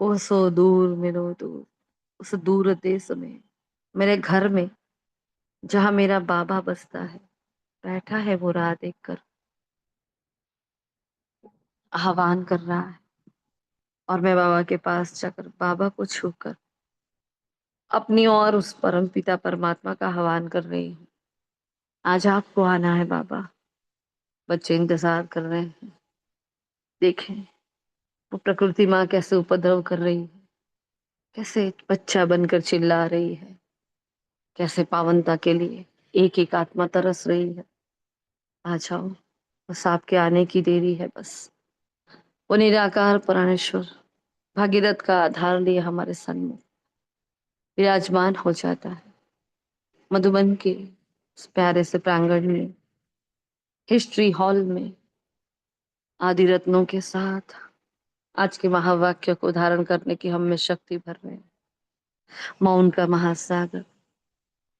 कोसों दूर मिलो दूर, उस दूर देश में, मेरे घर में, जहां मेरा बाबा बसता है, बैठा है वो राह देख कर, आह्वान कर रहा है। और मैं बाबा के पास जाकर, बाबा को छूकर, अपनी और उस परम पिता परमात्मा का आह्वान कर रही हूँ। आज आपको आना है बाबा। बच्चे इंतजार कर रहे हैं। देखें वो प्रकृति माँ कैसे उपद्रव कर रही है, कैसे बच्चा बनकर चिल्ला रही है, कैसे पावनता के लिए एक एक आत्मा तरस रही है। आ जाओ, बस आपके आने की देरी है। बस वो निराकार प्राणेश्वर भागीरथ का आधार लिए हमारे सन्मुख विराजमान हो जाता है, मधुबन के उस प्यारे से प्रांगण में, हिस्ट्री हॉल में, आदि रत्नों के साथ। आज के महावाक्य को धारण करने की हम में शक्ति भर रहे हैं। मौन का महासागर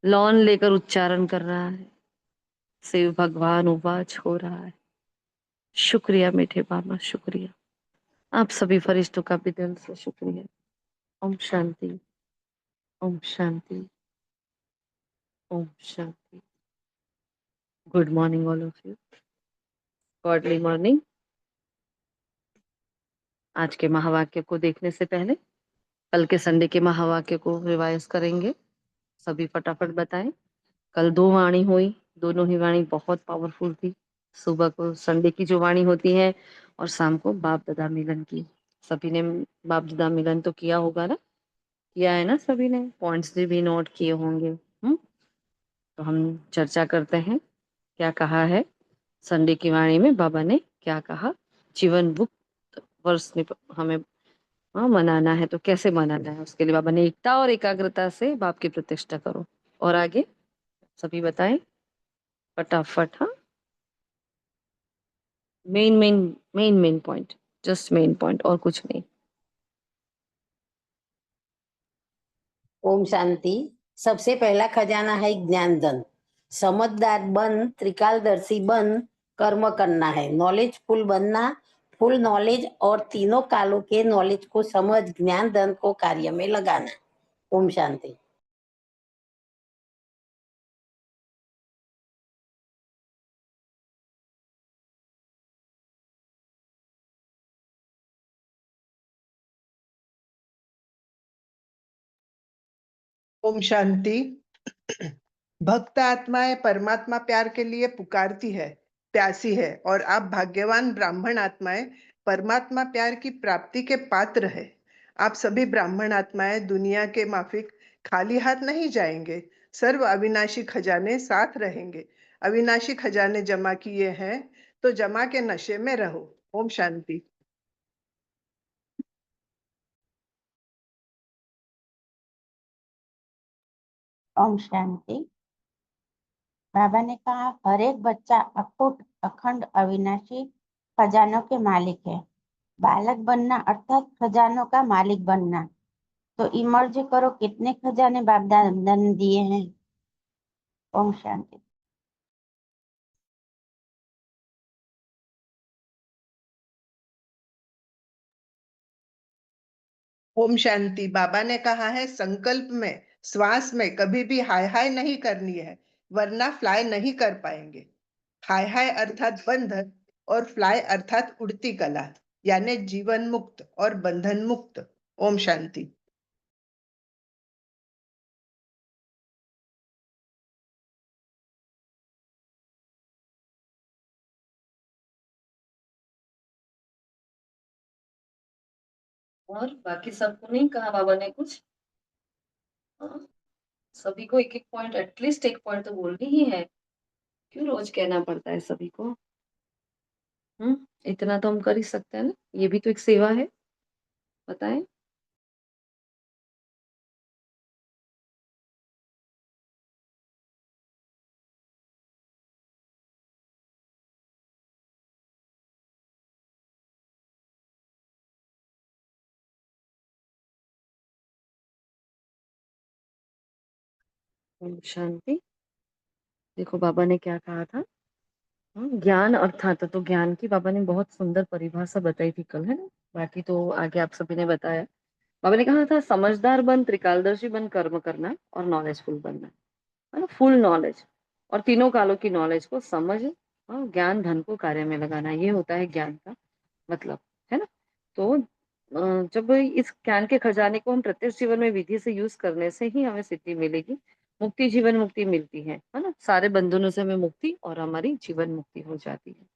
लौन लेकर उच्चारण कर रहा है। शिव भगवान उवाच हो रहा है। शुक्रिया मीठे बाबा, शुक्रिया। आप सभी फरिश्तों का भी दिल से शुक्रिया। ओम शांति, ओम शांति, ओम शांति। Good morning all of you. Godly morning. आज के महावाक्य को देखने से पहले कल के संडे के महावाक्य को रिवाइज करेंगे। सभी फटाफट बताएं। कल दो वाणी हुई, दोनों ही वाणी बहुत पावरफुल थी। सुबह को संडे की जो वाणी होती है और शाम को बाप दादा मिलन की। सभी ने बाप दादा मिलन तो किया होगा ना? किया है ना सभी ने? पॉइंट्स भी नोट किए होंगे। तो हम चर्चा करते हैं क्या कहा है संडे की वाणी में। बाबा ने क्या कहा? जीवन मुक्त वर्ष हमें मनाना है, तो कैसे मनाना है उसके लिए बाबा ने एकता और एकाग्रता से बाप की प्रतिष्ठा करो। और आगे सभी बताएं फटाफट। हाँ, main main main main point, just main point और कुछ नहीं। ओम शांति। सबसे पहला खजाना है ज्ञान धन। समझदार बन, त्रिकालदर्शी बन, कर्म करना है। नॉलेज फुल बनना, फुल नॉलेज और तीनों कालों के नॉलेज को समझ ज्ञान धन को कार्य में लगाना। ओम शांति। ओम शांति। भक्त आत्माएं परमात्मा प्यार के लिए पुकारती है, प्यासी है, और आप भाग्यवान ब्राह्मण आत्माएं परमात्मा प्यार की प्राप्ति के पात्र है। आप सभी ब्राह्मण आत्माएं दुनिया के माफिक खाली हाथ नहीं जाएंगे। सर्व अविनाशी खजाने साथ रहेंगे। अविनाशी खजाने जमा किए हैं तो जमा के नशे में रहो। ओम शांति। ओम शांति। बाबा ने कहा हर एक बच्चा अखुट अखंड अविनाशी खजानों के मालिक है। बालक बनना अर्थात खजानों का मालिक बनना। तो इमर्ज करो कितने खजाने बाप दादा ने दिए हैं। ओम शांति। ओम शांति। बाबा ने कहा है संकल्प में, श्वास में कभी भी हाय हाय नहीं करनी है, वरना फ्लाई नहीं कर पाएंगे। हाय हाय अर्थात बंधन और फ्लाई अर्थात उड़ती कला, यानी जीवन मुक्त और बंधन मुक्त। ओम शांति। और बाकी सबको नहीं कहा बाबा ने कुछ? हाँ? सभी को एक एक पॉइंट, एटलीस्ट एक पॉइंट तो बोलनी ही है। क्यों रोज कहना पड़ता है सभी को? इतना तो हम कर ही सकते हैं ना, ये भी तो एक सेवा है। बताएं। ओम शांति। देखो बाबा ने क्या कहा था। ज्ञान अर्थात, तो ज्ञान की बाबा ने बहुत सुंदर परिभाषा बताई थी कल, है ना? बाकी तो आगे आप सभी ने बताया। बाबा ने कहा था समझदार बन, त्रिकालदर्शी बन, कर्म करना और नॉलेजफुल बनना, है ना, फुल नॉलेज और तीनों कालों की नॉलेज को समझ और ज्ञान धन को कार्य में लगाना, ये होता है ज्ञान का मतलब, है ना। तो जब इस ज्ञान के खजाने को हम प्रत्यक्ष जीवन में विधि से यूज करने से ही हमें सिद्धि मिलेगी, मुक्ति, जीवन मुक्ति मिलती है ना, सारे बंधनों से हमें मुक्ति और हमारी जीवन मुक्ति हो जाती है।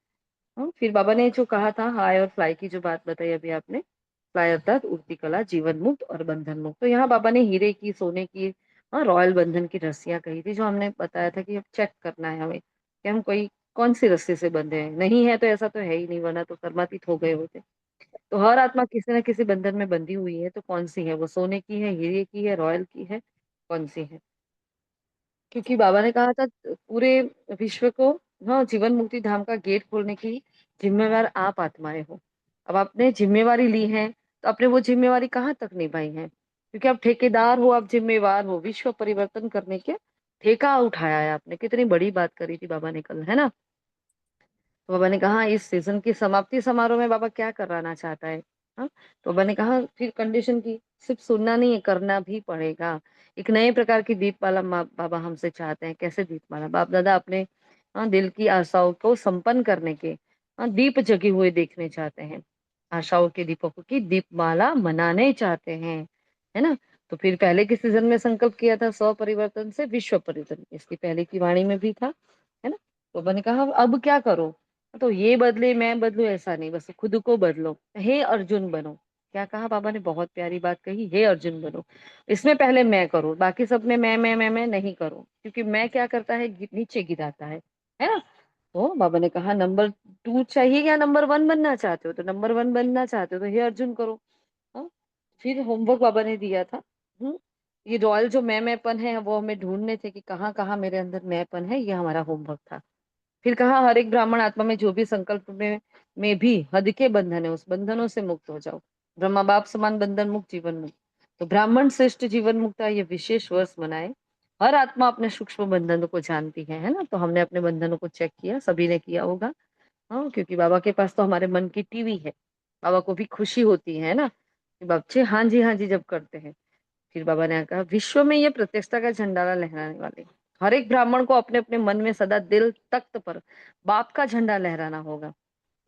हाँ, फिर बाबा ने जो कहा था हाई और फ्लाई की जो बात बताई अभी आपने, फ्लाई अर्थात उड़ती कला, जीवन मुक्त और बंधन मुक्त। तो यहाँ बाबा ने हीरे की, सोने की, हाँ, रॉयल बंधन की रस्सियां कही थी, जो हमने बताया था कि अब चेक करना है हमें कि हम कोई कौन सी रस्सी से बंधे हैं। नहीं है तो ऐसा तो है ही नहीं, वरना तो कर्मातीत हो गए होते। तो हर आत्मा किसी न किसी बंधन में बंधी हुई है, तो कौन सी है वो, सोने की है, हीरे की है, रॉयल की है, कौन सी है। क्योंकि बाबा ने कहा था पूरे विश्व को, हाँ, जीवन मुक्ति धाम का गेट खोलने की जिम्मेवार आप आत्माएं हो। अब आपने जिम्मेवारी ली है, तो आपने वो जिम्मेवारी कहाँ तक निभाई है, क्योंकि आप ठेकेदार हो, आप जिम्मेवार हो, विश्व परिवर्तन करने के ठेका उठाया है आपने। कितनी बड़ी बात करी थी बाबा ने कल, है ना। तो बाबा ने कहा इस सीजन की समाप्ति समारोह में बाबा क्या कराना चाहता है। हाँ, तो बाबा ने कहा फिर कंडीशन की, सिर्फ सुनना नहीं है, करना भी पड़ेगा। एक नए प्रकार की दीपमाला बाबा हमसे चाहते हैं। कैसे दीपमाला? बाप दादा अपने, हाँ, दिल की आशाओं को संपन्न करने के, हाँ, दीप जगे हुए देखने चाहते हैं। आशाओं के दीपकों की दीपमाला मनाने चाहते हैं, है ना। तो फिर पहले के सीजन में संकल्प किया था स्व परिवर्तन से विश्व परिवर्तन, इसकी पहले की वाणी में भी था, है ना। तो मैंने कहा अब क्या करो, तो ये बदले मैं बदलू ऐसा नहीं, बस खुद को बदलो, हे अर्जुन बनो। क्या कहा बाबा ने? बहुत प्यारी बात कही, हे अर्जुन बनो। इसमें पहले मैं करो, बाकी सब में मैं नहीं करो, क्योंकि मैं क्या करता है, नीचे गिराता है ना। तो बाबा ने कहा नंबर 2 चाहिए या नंबर 1 बनना चाहते हो? तो नंबर 1 बनना चाहते हो तो हे अर्जुन करो। हाँ? फिर होमवर्क बाबा ने दिया था। ये रॉयल जो मैंपन है वो हमें ढूंढने थे कि कहाँ कहाँ मेरे अंदर मैंपन है, ये हमारा होमवर्क था। फिर कहा हर एक ब्राह्मण आत्मा में जो भी संकल्प में भी हद के बंधन है, उस बंधनों से मुक्त हो जाओ। ब्रह्मा बाप समान बंधन मुक्त, जीवन मुक्त। तो ब्राह्मण श्रेष्ठ जीवन मुक्त का ये विशेष वर्ष मनाए। हर आत्मा अपने सूक्ष्म बंधनों को जानती है ना। तो हमने अपने बंधनों को चेक किया, सभी ने किया होगा। हाँ, क्योंकि बाबा के पास तो हमारे मन की टीवी है। बाबा को भी खुशी होती है ना कि बच्चे हाँ जी जब करते हैं। फिर बाबा ने कहा विश्व में ये प्रत्यक्षता का झंडा लहराने वाले हर एक ब्राह्मण को अपने अपने मन में सदा दिल तख्त पर बाप का झंडा लहराना होगा।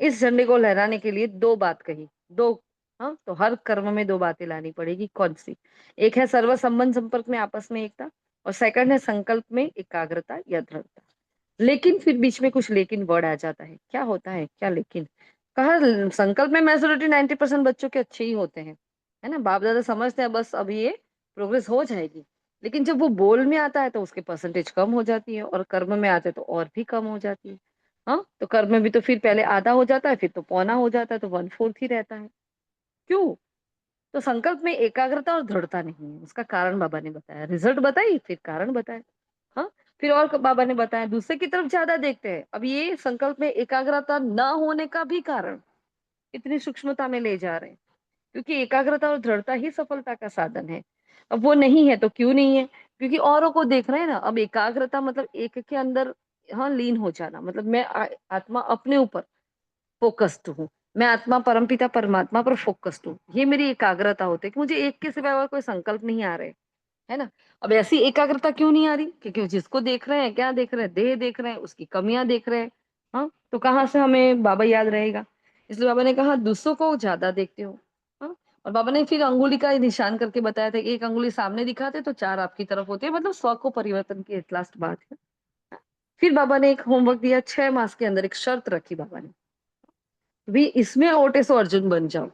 इस झंडे को लहराने के लिए दो बात कही, दो, हाँ, तो हर कर्म में दो बातें लानी पड़ेगी। कौन सी? एक है सर्व संबंध संपर्क में आपस में एकता, और सेकंड है संकल्प में एकाग्रता या दृढ़ता। लेकिन फिर बीच में कुछ लेकिन वर्ड आ जाता है। क्या होता है, क्या लेकिन? कहा संकल्प में मेजोरिटी 90% बच्चों के अच्छे ही होते हैं, है ना। बाप दादा समझते हैं बस अब ये प्रोग्रेस हो जाएगी। लेकिन जब वो बोल में आता है तो उसके परसेंटेज कम हो जाती है, और कर्म में आते तो और भी कम हो जाती है। हाँ, तो कर्म में भी तो फिर पहले आधा हो जाता है, फिर तो पौना हो जाता है, तो 1/4 ही रहता है। क्यों? तो संकल्प में एकाग्रता और दृढ़ता नहीं है। उसका कारण बाबा ने बताया, रिजल्ट बताई फिर कारण बताया। हाँ, फिर और बाबा ने बताया दूसरे की तरफ ज्यादा देखते हैं। अब ये संकल्प में एकाग्रता न होने का भी कारण इतनी सूक्ष्मता में ले जा रहे हैं, क्योंकि एकाग्रता और दृढ़ता ही सफलता का साधन है। अब वो नहीं है तो क्यों नहीं है? क्योंकि औरों को देख रहे हैं ना। अब एकाग्रता मतलब एक के अंदर, हाँ, लीन हो जाना, मतलब मैं आत्मा अपने ऊपर फोकस्ड हूँ। मैं आत्मा परमपिता परमात्मा पर फोकस्ड हूँ, ये मेरी एकाग्रता होती है कि मुझे एक के सिवाय और कोई संकल्प नहीं आ रहे, है ना। अब ऐसी एकाग्रता क्यों नहीं आ रही? क्योंकि जिसको देख रहे हैं, क्या देख रहे हैं? देह देख रहे हैं, उसकी कमियां देख रहे हैं। हाँ, तो कहाँ से हमें बाबा याद रहेगा? इसलिए बाबा ने कहा दूसरों को ज्यादा देखते हो। हाँ, और बाबा ने फिर अंगुली का निशान करके बताया था, एक अंगुली सामने दिखाते तो चार आपकी तरफ होते हैं, मतलब 100 को परिवर्तन की लास्ट बात है। फिर बाबा ने एक होमवर्क दिया, 6 मास के अंदर एक शर्त रखी बाबा ने, भी इसमें ओटे सो अर्जुन बन जाओ।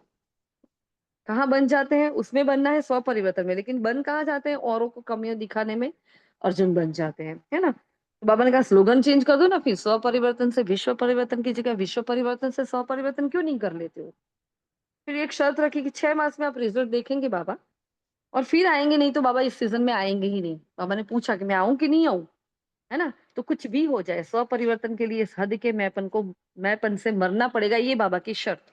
कहाँ बन जाते हैं? उसमें बनना है, स्व परिवर्तन में, लेकिन बन कहाँ जाते हैं? औरों को कमियां दिखाने में अर्जुन बन जाते हैं, है ना। तो बाबा ने कहा स्लोगन चेंज कर दो ना, फिर स्व परिवर्तन से विश्व परिवर्तन की जगह विश्व परिवर्तन से स्व परिवर्तन क्यों नहीं कर लेते हो? फिर एक शर्त रखी कि 6 मास में आप रिजल्ट देखेंगे बाबा, और फिर आएंगे, नहीं तो बाबा इस सीजन में आएंगे ही नहीं। बाबा ने पूछा कि मैं आऊं कि नहीं आऊं, है ना। तो कुछ भी हो जाए, स्व परिवर्तन के लिए इस हद के मैंपन से मरना पड़ेगा, ये बाबा की शर्त।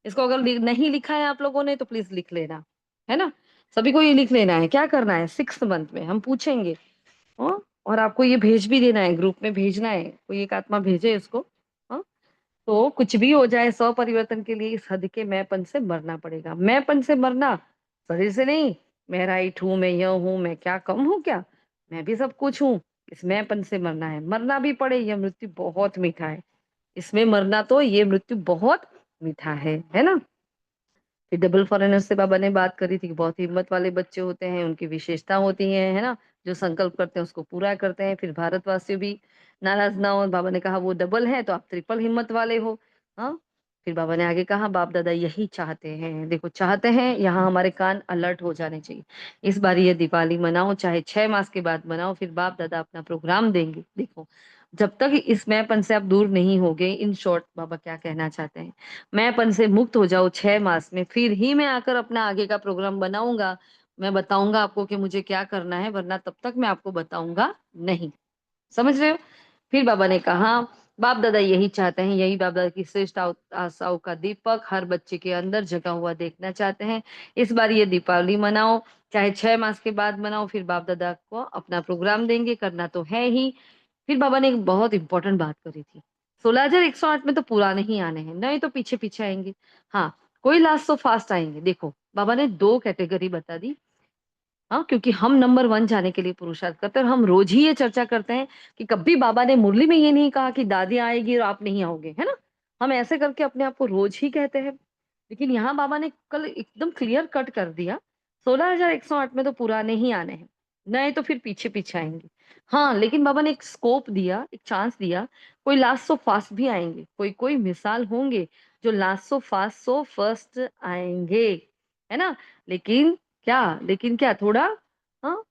इसको अगर नहीं लिखा है आप लोगों ने तो प्लीज लिख लेना, है ना। सभी को ये लिख लेना है। क्या करना है, 6 मंथ में हम पूछेंगे, हाँ? और आपको ये भेज भी देना है, ग्रुप में भेजना है, कोई एक आत्मा भेजे इसको। हाँ, तो कुछ भी हो जाए, स्व परिवर्तन के लिए इस हद के मैंपन से मरना पड़ेगा। मैंपन से मरना शरीर से नहीं। मैं राइट हूँ, मैं यह हूँ, मैं क्या कम हूँ क्या? मैं भी सब कुछ हूँ। इस मैंपन से मरना है, मरना भी पड़े, यह मृत्यु बहुत मीठा है। इसमें मरना तो ये मृत्यु बहुत मीठा है ना? फिर डबल फॉरेनर से बाबा ने बात करी थी कि बहुत हिम्मत वाले बच्चे होते हैं, उनकी विशेषता होती है ना? जो संकल्प करते हैं उसको पूरा करते हैं। फिर भारतवासी भी नाराज ना हो, बाबा ने कहा वो डबल है तो आप ट्रिपल हिम्मत वाले हो। हाँ, फिर बाबा ने आगे कहा बाप दादा यही चाहते हैं, देखो चाहते हैं, यहाँ हमारे कान अलर्ट हो जाने चाहिए। इस बार ये दिवाली मनाओ, चाहे 6 मास के बाद मनाओ, फिर बाप दादा अपना प्रोग्राम देंगे। देखो जब तक इस मैंपन से आप दूर नहीं होगे, इन शॉर्ट बाबा क्या कहना चाहते हैं, मैंपन से मुक्त हो जाओ 6 मास में, फिर ही मैं आकर अपना आगे का प्रोग्राम बनाऊंगा। मैं बताऊंगा आपको कि मुझे क्या करना है, वरना तब तक मैं आपको बताऊंगा नहीं। समझ रहे हो? फिर बाबा ने कहा बाप दादा यही चाहते हैं, यही बाप दादा की श्रेष्ठ आशाओं का दीपक हर बच्चे के अंदर जगा हुआ देखना चाहते हैं। इस बार ये दीपावली मनाओ, चाहे 6 मास के बाद मनाओ, फिर बाप दादा को अपना प्रोग्राम देंगे, करना तो है ही। फिर बाबा ने एक बहुत इंपॉर्टेंट बात करी थी, 16,108 में तो पुराने ही आने हैं, नहीं तो पीछे पीछे आएंगे। हाँ, कोई लास्ट तो फास्ट आएंगे। देखो बाबा ने 2 कैटेगरी बता दी। हाँ, क्योंकि हम नंबर 1 जाने के लिए पुरुषार्थ करते हैं, और हम रोज ही ये चर्चा करते हैं कि कभी बाबा ने मुरली में ये नहीं कहा कि दादी आएगी और आप नहीं आओगे, है ना? हम ऐसे करके अपने आप को रोज ही कहते हैं। लेकिन यहाँ बाबा ने कल एकदम क्लियर कट कर दिया, 16,108 में तो पुराने ही आने हैं, नए तो फिर पीछे पीछे आएंगे। हाँ, लेकिन बाबा ने एक स्कोप दिया, एक चांस दिया, कोई लास्ट सो फास्ट भी आएंगे, कोई कोई मिसाल होंगे जो last so fast so first आएंगे, है ना? लेकिन लेकिन क्या थोड़ा, हाँ,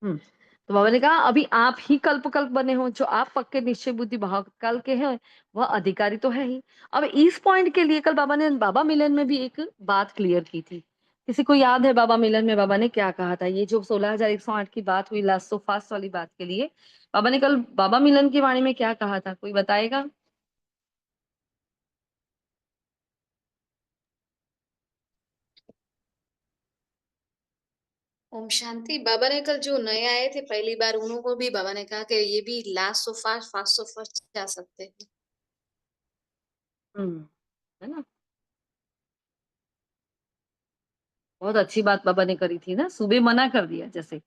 तो बाबा ने कहा अभी आप ही कल्प कल्प बने हो, जो आप पक्के निश्चय बुद्धि भाव काल के हैं वह अधिकारी तो है ही। अब इस पॉइंट के लिए कल बाबा ने बाबा मिलन में भी एक बात क्लियर की थी। किसी को याद है बाबा मिलन में बाबा ने क्या कहा था? ये जो 16,108 की बात हुई लास्ट सो फास्ट वाली बात के लिए, बाबा ने कल बाबा मिलन की वाणी में क्या कहा था, कोई बताएगा? ओम शांति। बाबा ने कल जो नए आए थे पहली बार, उनको भी बाबा ने कहा कि ये भी last so fast fast so fast जा सकते हैं। हम्म, है ना? बहुत अच्छी बात बाबा ने करी थी ना, सुबह मना कर दिया जैसे।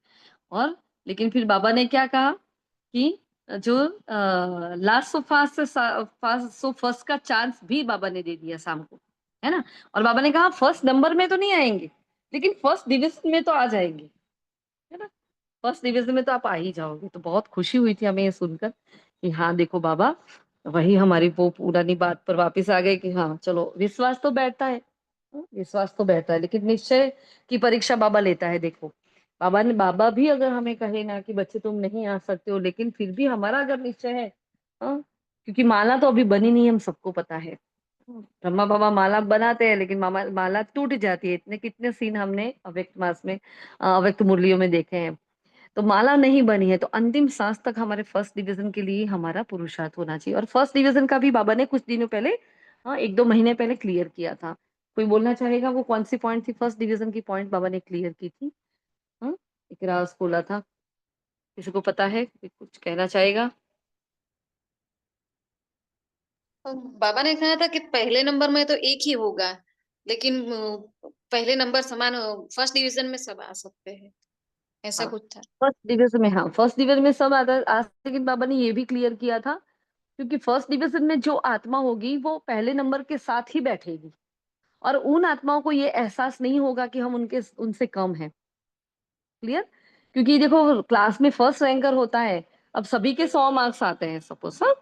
और लेकिन फिर बाबा ने क्या कहा कि जो लास्ट सो फास्ट से फास्ट सो फर्स्ट का चांस भी बाबा ने दे दिया शाम को, है ना? और बाबा ने कहा फर्स्ट नंबर में तो नहीं आएंगे, लेकिन फर्स्ट डिवीजन में तो आ जाएंगे, है ना? फर्स्ट डिवीजन में तो आप आ ही जाओगे। तो बहुत खुशी हुई थी हमें ये सुनकर कि हाँ देखो बाबा वही हमारी वो पुरानी बात पर वापस आ गए कि हाँ चलो विश्वास तो बैठता है। विश्वास तो बैठता है, लेकिन निश्चय की परीक्षा बाबा लेता है। देखो बाबा भी अगर हमें कहे ना कि बच्चे तुम नहीं आ सकते हो, लेकिन फिर भी हमारा अगर निश्चय है, हाँ, क्योंकि माला तो अभी बनी नहीं, हम सबको पता है। ब्रह्मा बाबा माला बनाते हैं, लेकिन माला टूट जाती है। इतने कितने सीन हमने अव्यक्त मास में, अव्यक्त मुरलियों में देखे हैं। तो माला नहीं बनी है तो अंतिम सांस तक हमारे फर्स्ट डिवीजन के लिए हमारा पुरुषार्थ होना चाहिए। और फर्स्ट डिवीजन का भी बाबा ने कुछ दिनों पहले, हाँ 1-2 महीने पहले क्लियर किया था। कोई बोलना चाहेगा वो कौन सी पॉइंट थी फर्स्ट डिवीजन की पॉइंट बाबा ने क्लियर की थी? हाँ, एक राज खोला था, किसी को पता है? कोई कुछ कहना चाहेगा? और बाबा ने कहा था कि पहले नंबर में तो एक ही होगा, लेकिन पहले नंबर समान फर्स्ट डिवीजन में सब आ सकते हैं, ऐसा हाँ, कुछ था। फर्स्ट डिवीजन में, हाँ फर्स्ट डिवीजन में सब आता आज, लेकिन बाबा ने ये भी क्लियर किया था क्योंकि फर्स्ट डिवीजन में जो आत्मा होगी वो पहले नंबर के साथ ही बैठेगी, और उन आत्माओं को ये एहसास नहीं होगा कि हम उनके उनसे कम हैं। क्लियर? क्योंकि देखो क्लास में फर्स्ट रैंकर होता है, अब सभी के 100 मार्क्स आते हैं सपोज, हाँ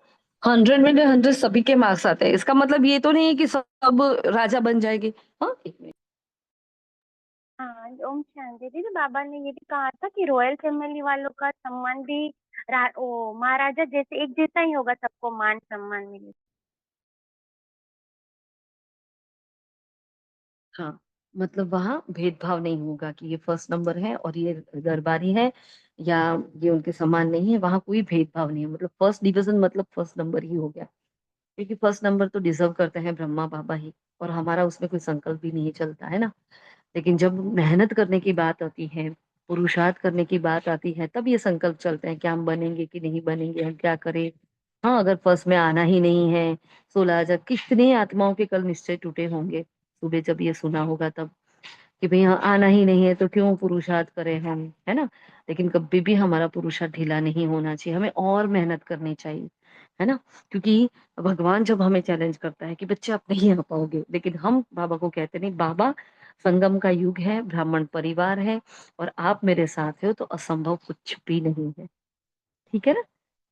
100 में 100 सभी के मार्क्स आते हैं, इसका मतलब ये तो नहीं है कि सब राजा बन जाएंगे। हाँ, एक मिनट। हाँ, ओम शांति दीदी। बाबा ने ये भी कहा था कि रॉयल फैमिली वालों का सम्मान भी ओ महाराजा जैसे एक जैसा ही होगा, सबको मान सम्मान मिले। हाँ, मतलब वहां भेदभाव नहीं होगा कि ये फर्स्ट नंबर है और ये दरबारी है, या ये उनके समान नहीं है, वहां कोई भेदभाव नहीं है। मतलब फर्स्ट डिवीजन मतलब फर्स्ट नंबर ही हो गया, क्योंकि फर्स्ट नंबर तो डिजर्व करते हैं ब्रह्मा बाबा ही, और हमारा उसमें कोई संकल्प भी नहीं चलता है ना। लेकिन जब मेहनत करने की बात आती है, पुरुषार्थ करने की बात आती है, तब ये संकल्प चलते हैं कि हम बनेंगे कि नहीं बनेंगे, हम क्या करें। हाँ, अगर फर्स्ट में आना ही नहीं है, 16,000 कितने आत्माओं के कल निश्चय टूटे होंगे। सुबह जब ये सुना होगा तब, कि भई हाँ, आना ही नहीं है तो क्यों पुरुषार्थ करें हम, है ना? लेकिन कभी भी हमारा पुरुषार्थ ढीला नहीं होना चाहिए, हमें और मेहनत करनी चाहिए, है ना? क्योंकि भगवान जब हमें चैलेंज करता है कि बच्चे आप नहीं आ पाओगे, लेकिन हम बाबा को कहते नहीं, बाबा संगम का युग है, ब्राह्मण परिवार है और आप मेरे साथ हो तो असंभव कुछ भी नहीं है। ठीक है ना?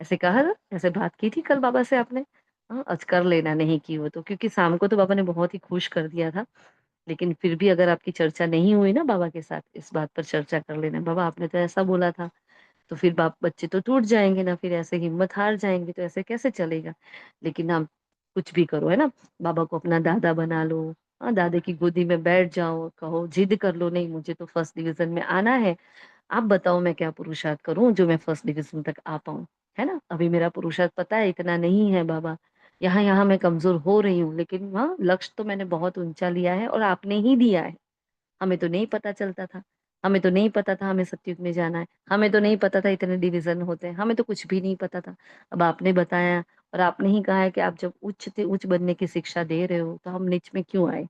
ऐसे कहा था, ऐसे बात की थी कल बाबा से आपने? हाँ, आज कर लेना नहीं की हो तो, क्योंकि शाम को तो बाबा ने बहुत ही खुश कर दिया था। लेकिन फिर भी अगर आपकी चर्चा नहीं हुई ना बाबा के साथ, इस बात पर चर्चा कर लेना, बाबा आपने तो ऐसा बोला था, तो फिर बाप बच्चे तो टूट जाएँगे ना, फिर ऐसे हिम्मत हार जाएँगे, तो ऐसे कैसे चलेगा? लेकिन आप कुछ भी करो, है ना? बाबा को अपना दादा बना लो, हाँ, दादा की गोदी में बैठ जाओ, कहो जिद कर लो, नहीं मुझे तो फर्स्ट डिवीज़न में आना है। आप बताओ मैं क्या पुरुषार्थ करूँ जो मैं फर्स्ट डिवीज़न तक आ पाऊँ, है ना? अभी मेरा पुरुषार्थ पता है इतना नहीं है बाबा, यहाँ-यहाँ मैं कमज़ोर हो रही हूँ, लेकिन हाँ, लक्ष्य तो मैंने बहुत ऊँचा लिया है और आपने ही दिया है। हमें तो नहीं पता चलता था। हमें तो नहीं पता था हमें सतयुग में जाना है। हमें तो नहीं पता था इतने डिवीज़न होते हैं। हमें तो कुछ भी नहीं पता था। अब आपने बताया और आपने ही कहा है कि आप जब उच्च से उच्च बनने की शिक्षा दे रहे हो, तो हम नीच में क्यों आए?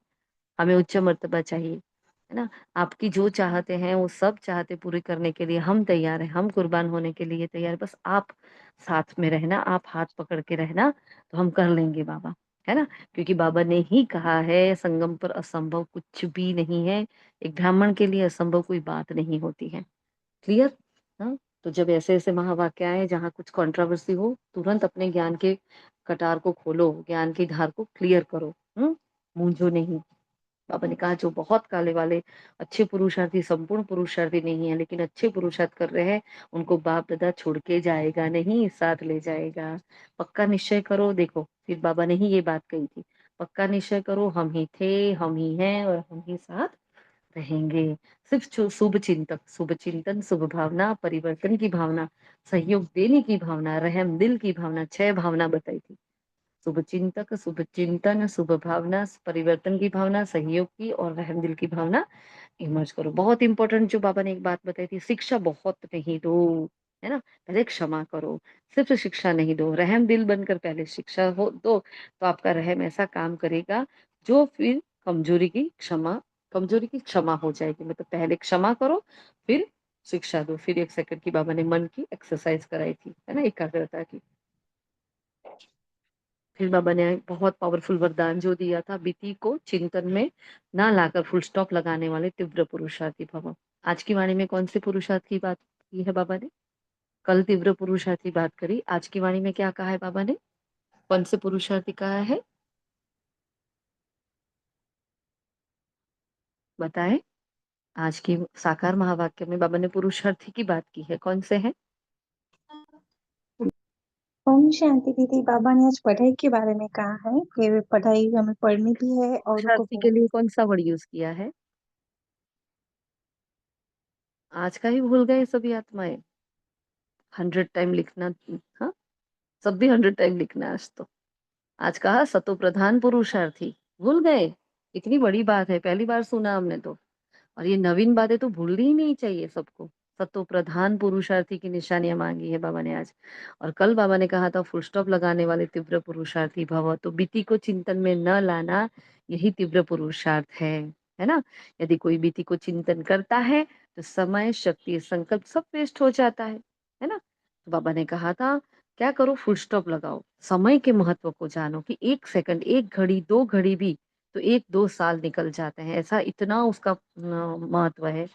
हमें उच्च मर्तबा चाहिए, है ना? आपकी जो चाहते हैं, वो सब चाहते पूरी करने के लिए हम तैयार हैं, हम कुर्बान होने के लिए तैयार हैं। बस आप साथ में रहना, आप हाथ पकड़ के रहना, तो हम कर लेंगे बाबा, है ना? क्योंकि बाबा ने ही कहा है, संगम पर असंभव कुछ भी नहीं है। एक ब्राह्मण के लिए असंभव कोई बात नहीं होती है। क्लियर? हाँ? तो जब ऐसे-ऐसे महावाक्य आए, जहाँ कुछ कंट्रोवर्सी हो, तुरंत अपने ज्ञान के कटार को खोलो, ज्ञान की धार को क्लियर करो, हुँ? मूंझो नहीं। बाबा ने कहा जो बहुत काले वाले अच्छे पुरुषार्थी संपूर्ण पुरुषार्थी नहीं है, लेकिन अच्छे पुरुषार्थ कर रहे हैं, उनको बाप दादा छोड़ के जाएगा नहीं, साथ ले जाएगा। पक्का निश्चय करो, देखो फिर बाबा ने ही ये बात कही थी, पक्का निश्चय करो, हम ही थे, हम ही हैं और हम ही साथ रहेंगे। सिर्फ शुभ चिंतक, शुभ चिंतन, शुभ भावना, परिवर्तन की भावना, सहयोग देने की भावना, रहम दिल की भावना, 6 भावना बताई थी। शुभ चिंतक, शुभ चिंतन, शुभ भावना, परिवर्तन की भावना, सहयोग की और रहमदिल की भावना इमर्ज करो। बहुत इंपॉर्टेंट जो बाबा ने एक बात बताई थी, शिक्षा बहुत नहीं दो, है ना? पहले क्षमा करो, सिर्फ शिक्षा नहीं दो, रहम दिल बनकर पहले शिक्षा हो दो, तो आपका रहम ऐसा काम करेगा जो फिर कमजोरी की क्षमा हो जाएगी। मतलब पहले क्षमा करो, फिर शिक्षा दो। फिर 1 सेकंड की बाबा ने मन की एक्सरसाइज कराई थी, है ना? एकाग्रता की। फिर बाबा ने बहुत पावरफुल वरदान जो दिया था, बीती को चिंतन में ना लाकर फुल स्टॉप लगाने वाले तीव्र पुरुषार्थी भव। आज की वाणी में कौन से पुरुषार्थ की बात की है बाबा ने? कल तीव्र पुरुषार्थ की बात करी, आज की वाणी में क्या कहा है बाबा ने? कौन से पुरुषार्थी कहा है? बताएं। आज की साकार महावाक्य में बाबा ने पुरुषार्थी की बात की है, कौन से हैं? ओम शांति दीदी। बाबा ने आज पढ़ाई के बारे में कहा है कि पढ़ाई हमें पढ़नी भी है, औरों को पुरुषार्थी के लिए कौन सा वर्ड यूज किया है? आज का ही भूल गए सभी आत्माएं। 100 टाइम लिखना। हाँ, सब भी 100 टाइम लिखना आज तो। आज कहा सतो प्रधान पुरुषार्थी, भूल गए? इतनी बड़ी बात है, पहली बार सुना हमने तो। और ये नवीन बातें तो भूलनी ही नहीं चाहिए सबको। सतो प्रधान पुरुषार्थी की निशानियां मांगी है बाबा ने आज। और कल बाबा ने कहा था फुल स्टॉप लगाने वाले तीव्र पुरुषार्थी भव, तो बीती को चिंतन में न लाना, यही तीव्र पुरुषार्थ है ना? यदि कोई बीती को चिंतन करता है तो समय, शक्ति, संकल्प सब वेस्ट हो जाता है ना? तो बाबा ने कहा था क्या करो, फुल स्टॉप लगाओ, समय के महत्व को जानो कि 1 सेकंड, 1 घड़ी, 2 घड़ी भी तो 1-2 साल निकल जाते हैं, ऐसा इतना उसका महत्व है।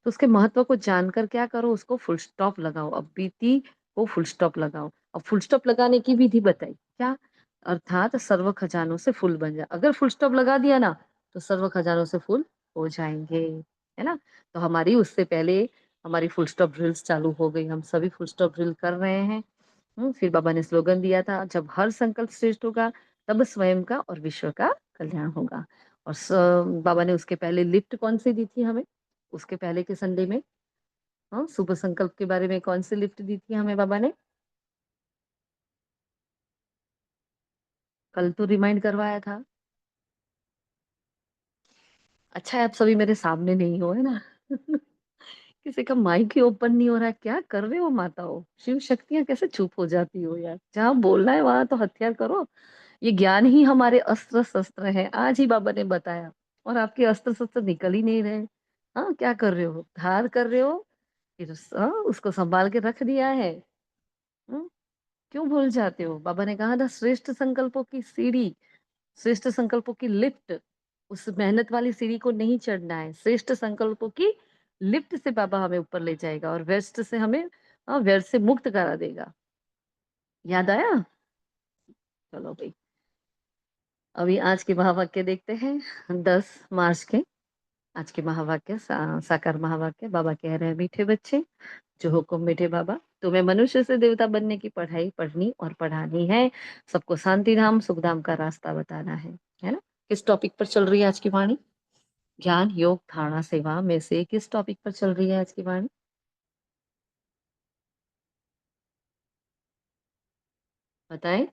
तो उसके महत्व को जानकर क्या करो, उसको फुल स्टॉप लगाओ। अब बीती को फुल स्टॉप लगाओ। अब फुल स्टॉप लगाने की विधि बताई, क्या? अर्थात सर्व खजानों से फुल बन जाए। अगर फुल स्टॉप लगा दिया ना, तो सर्व खजानों से फुल हो जाएँगे, है ना? तो हमारी उससे पहले हमारी फुल स्टॉप ड्रिल्स चालू हो गई, हम सभी फुल स्टॉप ड्रिल कर रहे हैं। फिर बाबा ने स्लोगन दिया था, जब हर संकल्प श्रेष्ठ होगा, तब स्वयं का और विश्व का कल्याण होगा। और बाबा ने उसके पहले लिफ्ट कौन सी दी थी हमें? उसके पहले के संडे में, हाँ, शुभ संकल्प के बारे में कौन सी लिफ्ट दी थी हमें बाबा ने? कल तो रिमाइंड करवाया था। अच्छा है आप सभी मेरे सामने नहीं हो, है ना? किसी का माइक ही ओपन नहीं हो रहा है, क्या कर रहे हो माताओं? शिव शक्तियाँ कैसे चुप हो जाती हो यार? जहाँ बोलना है वहां तो हथियार करो। ये ज्ञान ही हमारे अस्त्र शस्त्र है, आज ही बाबा ने बताया। और आपके अस्त्र शस्त्र निकल ही नहीं रहे। हाँ, क्या कर रहे हो? धार कर रहे हो? फिर उसको संभाल के रख दिया है। हम्म, क्यों भूल जाते हो? बाबा ने कहा था श्रेष्ठ संकल्पों की सीढ़ी, श्रेष्ठ संकल्पों की लिफ्ट, उस मेहनत वाली सीढ़ी को नहीं चढ़ना है। श्रेष्ठ संकल्पों की लिफ्ट से बाबा हमें ऊपर ले जाएगा और व्यस्त से हमें व्यर्थ से मुक्त करा देगा। याद आया? चलो भाई, अभी आज के महावाक्य देखते हैं 10 मार्च के। आज के महावाक्य साकार महावाक्य। बाबा कह रहे हैं, मीठे बच्चे, जो हुक्म मीठे बाबा, तुम्हें मनुष्य से देवता बनने की पढ़ाई पढ़नी और पढ़ानी है। सबको शांति धाम सुख धाम का रास्ता बताना है ना? किस टॉपिक पर चल रही है आज की वाणी? ज्ञान योग धारणा सेवा में से किस टॉपिक पर चल रही है आज की वाणी? बताएं।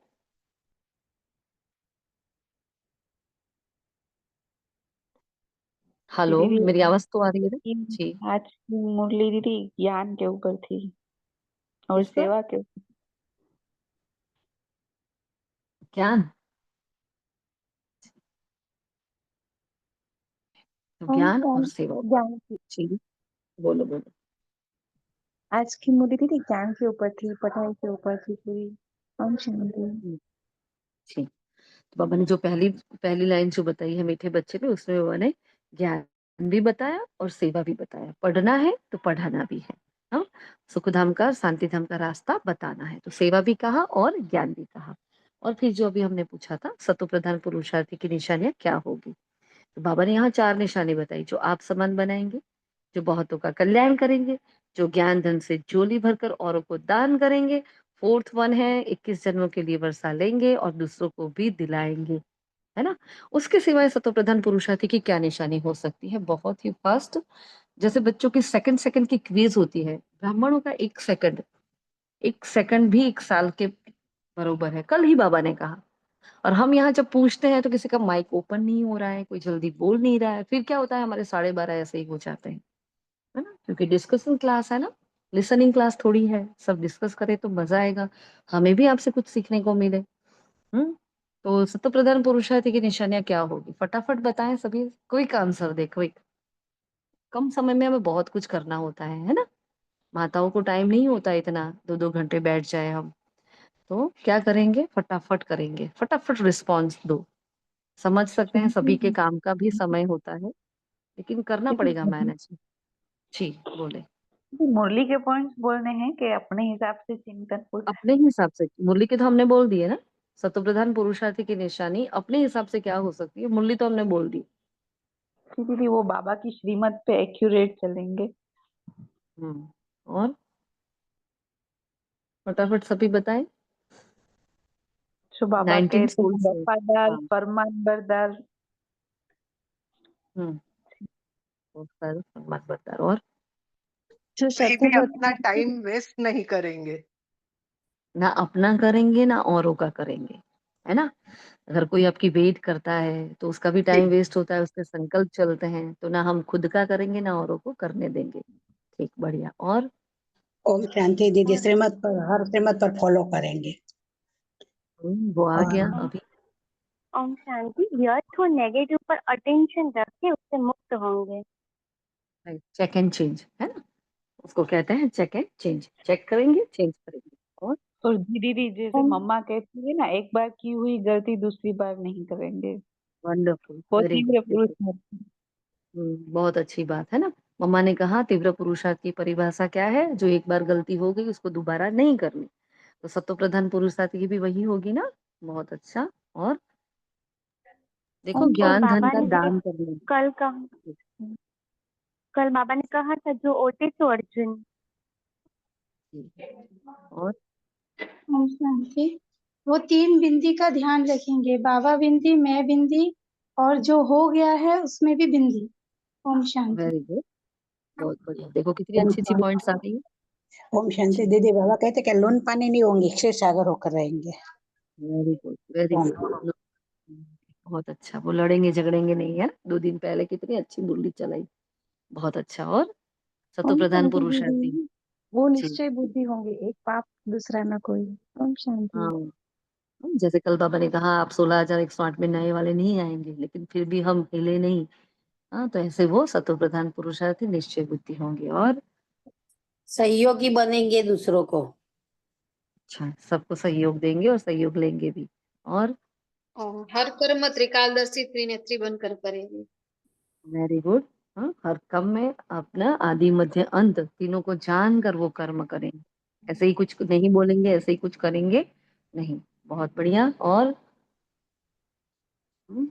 हेलो, दीदी मेरी आवाज तो आ रही है ना? की जी। आज की मुरली दीदी ज्ञान के ऊपर थी और किस पर? सेवा के ऊपर। ज्ञान, ओम ज्ञान और सेवा शांति। पर। ज्ञान की जी, बोलो बोलो। आज की मुरली दीदी ज्ञान के ऊपर थी, पढ़ाई के ऊपर थी पूरी। ओम शांति। जी, तो बाबा ने जो पहली पहली लाइन जो बताई है मीठे बच्चे में, उसमें बाबा ने ज्ञान भी बताया और सेवा भी बताया। पढ़ना है तो पढ़ाना भी है। हाँ, सुखधाम का शांति धाम का रास्ता बताना है, तो सेवा भी कहा और ज्ञान भी कहा। और फिर जो अभी हमने पूछा था सतो प्रधान पुरुषार्थी की निशानियां क्या होगी, तो बाबा ने यहाँ 4 निशानी बताई। जो आप समान बनाएंगे, जो बहुतों का कल्याण करेंगे, जो ज्ञान धन से झोली भरकर औरों को दान करेंगे। फोर्थ वन है 21 जन्मों के लिए वर्षा लेंगे और दूसरों को भी दिलाएंगे, है ना? उसके सिवाय सतो प्रधान पुरुषार्थी की क्या निशानी हो सकती है? बहुत ही फास्ट, जैसे बच्चों की सेकंड सेकंड की क्विज होती है, ब्राह्मणों का 1 सेकंड, 1 सेकंड भी 1 साल के बरोबर है, कल ही बाबा ने कहा। और हम यहाँ जब पूछते हैं तो किसी का माइक ओपन नहीं हो रहा है, कोई जल्दी बोल नहीं रहा है, फिर क्या होता है? हमारे 12:30 ऐसे ही हो जाते हैं, है ना? क्योंकि डिस्कशन क्लास है ना, लिसनिंग क्लास थोड़ी है। सब डिस्कस करें तो मजा आएगा, हमें भी आपसे कुछ सीखने को मिले। हम्म, तो सत्य प्रधान पुरुषार्थी की निशानियां क्या होगी? फटाफट बताएं सभी, क्विक आंसर दे, क्विक। कम समय में हमें बहुत कुछ करना होता है ना? माताओं को टाइम नहीं होता इतना 2-2 घंटे बैठ जाए हम। तो क्या करेंगे? फटाफट करेंगे, फटाफट रिस्पॉन्स दो। समझ सकते हैं सभी के काम का भी समय होता है, लेकिन करना पड़ेगा मैनेज। जी, बोले। मुरली के पॉइंट्स बोलने हैं कि अपने हिसाब से चिंतन कुछ। अपने हिसाब से मुरली के तो हमने बोल दिए ना। सतोप्रधान पुरुषार्थी की निशानी अपने हिसाब से क्या हो सकती है, मुरली तो हमने बोल दी। दीदी वो बाबा की श्रीमत पे एक्यूरेट चलेंगे। और फटाफट सभी बताएं। जो बाबा 19 कहते हैं सोल्स है। वफादार हाँ। फरमानबरदार। हम्म, बहुत सारे सम्मान बरतार। और जो कहीं भी अपना सत्यव्रत। टाइम वेस्ट नहीं करेंगे। ना अपना करेंगे ना औरों का करेंगे, है ना? अगर कोई आपकी वेट करता है तो उसका भी टाइम जी। वेस्ट होता है, उसके संकल्प चलते हैं, तो ना हम खुद का करेंगे ना औरों को करने देंगे। ठीक, बढ़िया। और ओम शांति दीदी, श्रीमत पर हर श्रीमत पर फॉलो करेंगे। वो आ और गया अभी। ओम शांति। व्यर्थ और नेगेटिव पर अटेंशन रख के उससे मुक्त होंगे। चेक एंड चेंज, है ना? उसको कहते हैं चेक एंड चेंज। चेक करेंगे, चेंज करेंगे। और और दीदी जैसे ओम मम्मा कहती है ना, एक बार की हुई गलती दूसरी बार नहीं करेंगे। वंडरफुल, वो वेरी गुड। तीव्र देखो, पुरुष। बहुत अच्छी बात है ना। मम्मा ने कहा तीव्र पुरुषार्थ की परिभाषा क्या है? जो एक बार गलती हो गई उसको दोबारा नहीं करनी। तो सत्व प्रधान पुरुषार्थ की भी वही होगी ना। बहुत अच्छा। और देखो, और ज्ञान धन बाबा का ने दान करना। कल कहा कल बाबा ने कहा था जो ओटे तो अर्जुन। और ओम शांति। वो 3 बिंदी का ध्यान रखेंगे, बाबा बिंदी, मैं बिंदी, और जो हो गया है उसमें भी बिंदी। ओम शांति। वेरी गुड, बहुत बढ़िया। देखो कितनी अच्छी अच्छी पॉइंट्स आ रही है। ओम शांति जी, दीदी, बाबा कहते कि लोन पानी नहीं होंगे, क्षीर सागर होकर रहेंगे। Very good, very good. बहुत अच्छा, वो लड़ेंगे झगड़ेंगे नहीं, है ना? 2 दिन पहले कितनी अच्छी मुरली चलाई। बहुत अच्छा। और सतो ओम प्रधान शांति पुरुषार्थी। दीदी, वो जी, निश्चय बुद्धि होंगे, एक पाप दूसरा न कोई। ओम शांति। हाँ, जैसे कल बाबा ने कहा आप 16,108 में नए वाले नहीं आएंगे, लेकिन फिर भी हम हिले नहीं। हाँ, तो ऐसे वो सतो प्रधान पुरुषार्थी निश्चय बुद्धि होंगे और सहयोगी बनेंगे दूसरों को। अच्छा सबको सहयोग देंगे और सहयोग लेंगे भी। और हर कर्म त्रिकालदर्शी त्रिनेत्री बनकर करेंगे। Very good. हाँ, हर कर्म में अपना आदि मध्य अंत तीनों को जान कर वो कर्म करेंगे। ऐसे ही कुछ नहीं बोलेंगे, ऐसे ही कुछ करेंगे नहीं। बहुत बढ़िया। और हम्म,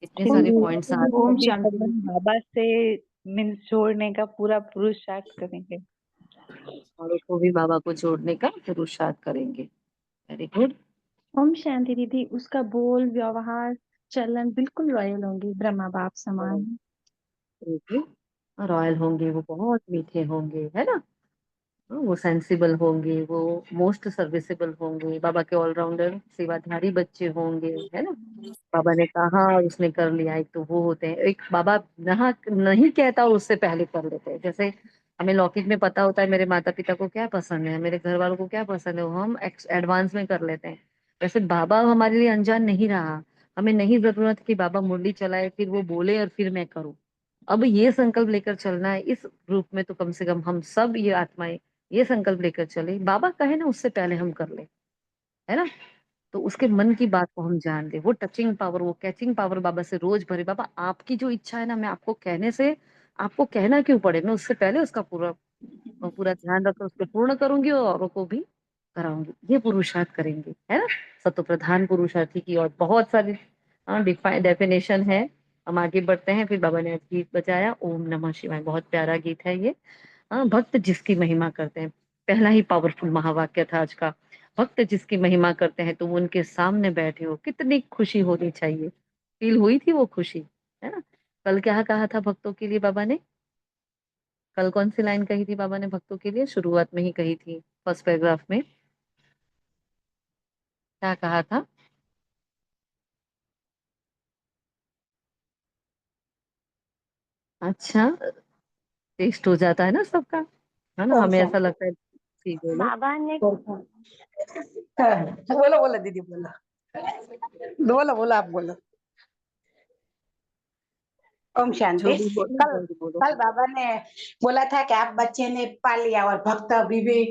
इतने फिर सारे भी पॉइंट्स आ रहे ओम सभी हैं। शांति। संबंध बाबा से जोड़ने का पूरा पुरुषार्थ करेंगे। औरों को भी बाबा को जोड़ने का पुरुषार्थ करेंगे। Very good. ओम शांति दीदी, उसका बोल व्यवहार चलन बिल्कुल रॉयल होंगी, ब्रह्मा बाप समान। रॉयल होंगे, वो बहुत मीठे होंगे, है ना। वो सेंसिबल होंगे, वो मोस्ट सर्विसेबल होंगे, बाबा के ऑलराउंडर सेवाधारी बच्चे होंगे, है ना। बाबा ने कहा और उसने कर लिया। एक तो वो होते हैं, एक बाबा नहा नहीं कहता उससे पहले कर लेते हैं। जैसे हमें लौकिक में पता होता है मेरे माता पिता को क्या पसंद है, मेरे घर वालों को क्या पसंद है, वो हम एडवांस में कर लेते हैं। वैसे बाबा हमारे लिए अनजान नहीं रहा। हमें नहीं जरूरत कि बाबा मुरली चलाए फिर वो बोले और फिर मैं करूं। अब ये संकल्प लेकर चलना है इस ग्रुप में, तो कम से कम हम सब ये आत्माएं ये संकल्प लेकर चले, बाबा कहे ना उससे पहले हम कर ले, है ना। तो उसके मन की बात को हम जान ले, वो टचिंग पावर, वो कैचिंग पावर बाबा से रोज भरे। बाबा आपकी जो इच्छा है ना, मैं आपको कहने से आपको कहना क्यों पड़े, मैं उससे पहले उसका पूरा पूरा ध्यान रखकर उसको पूर्ण करूंगी और औरों को भी कराऊंगी। ये पुरुषार्थ करेंगे, है ना। सतो प्रधान पुरुषार्थी की और बहुत सारी डेफिनेशन है। हम आगे बढ़ते हैं। फिर बाबा ने आज गीत बजाया, ओम नमः शिवाय, बहुत प्यारा गीत है ये। भक्त जिसकी महिमा करते हैं, पहला ही पावरफुल महावाक्य था आज का। भक्त जिसकी महिमा करते हैं तुम उनके सामने बैठे हो, कितनी खुशी होनी चाहिए। फील हुई थी वो खुशी, है ना। कल क्या कहा था भक्तों के लिए बाबा ने, कल कौन सी लाइन कही थी बाबा ने भक्तों के लिए, शुरुआत में ही कही थी फर्स्ट पैराग्राफ में। क्या कहा था। अच्छा, टेस्ट हो जाता है ना सबका, है ना, ओम हमें ऐसा शांति। लगता है ठीक बोलो। बाबा ने हाँ, बोलो बोलो दीदी बोलो। बोलो बोलो आप बोलो। ओम शांति। जो भी बोलो कल जल्दी बोलो। कल बाबा ने बोला था कि आप बच्चे ने पा लिया और भक्त अभी भी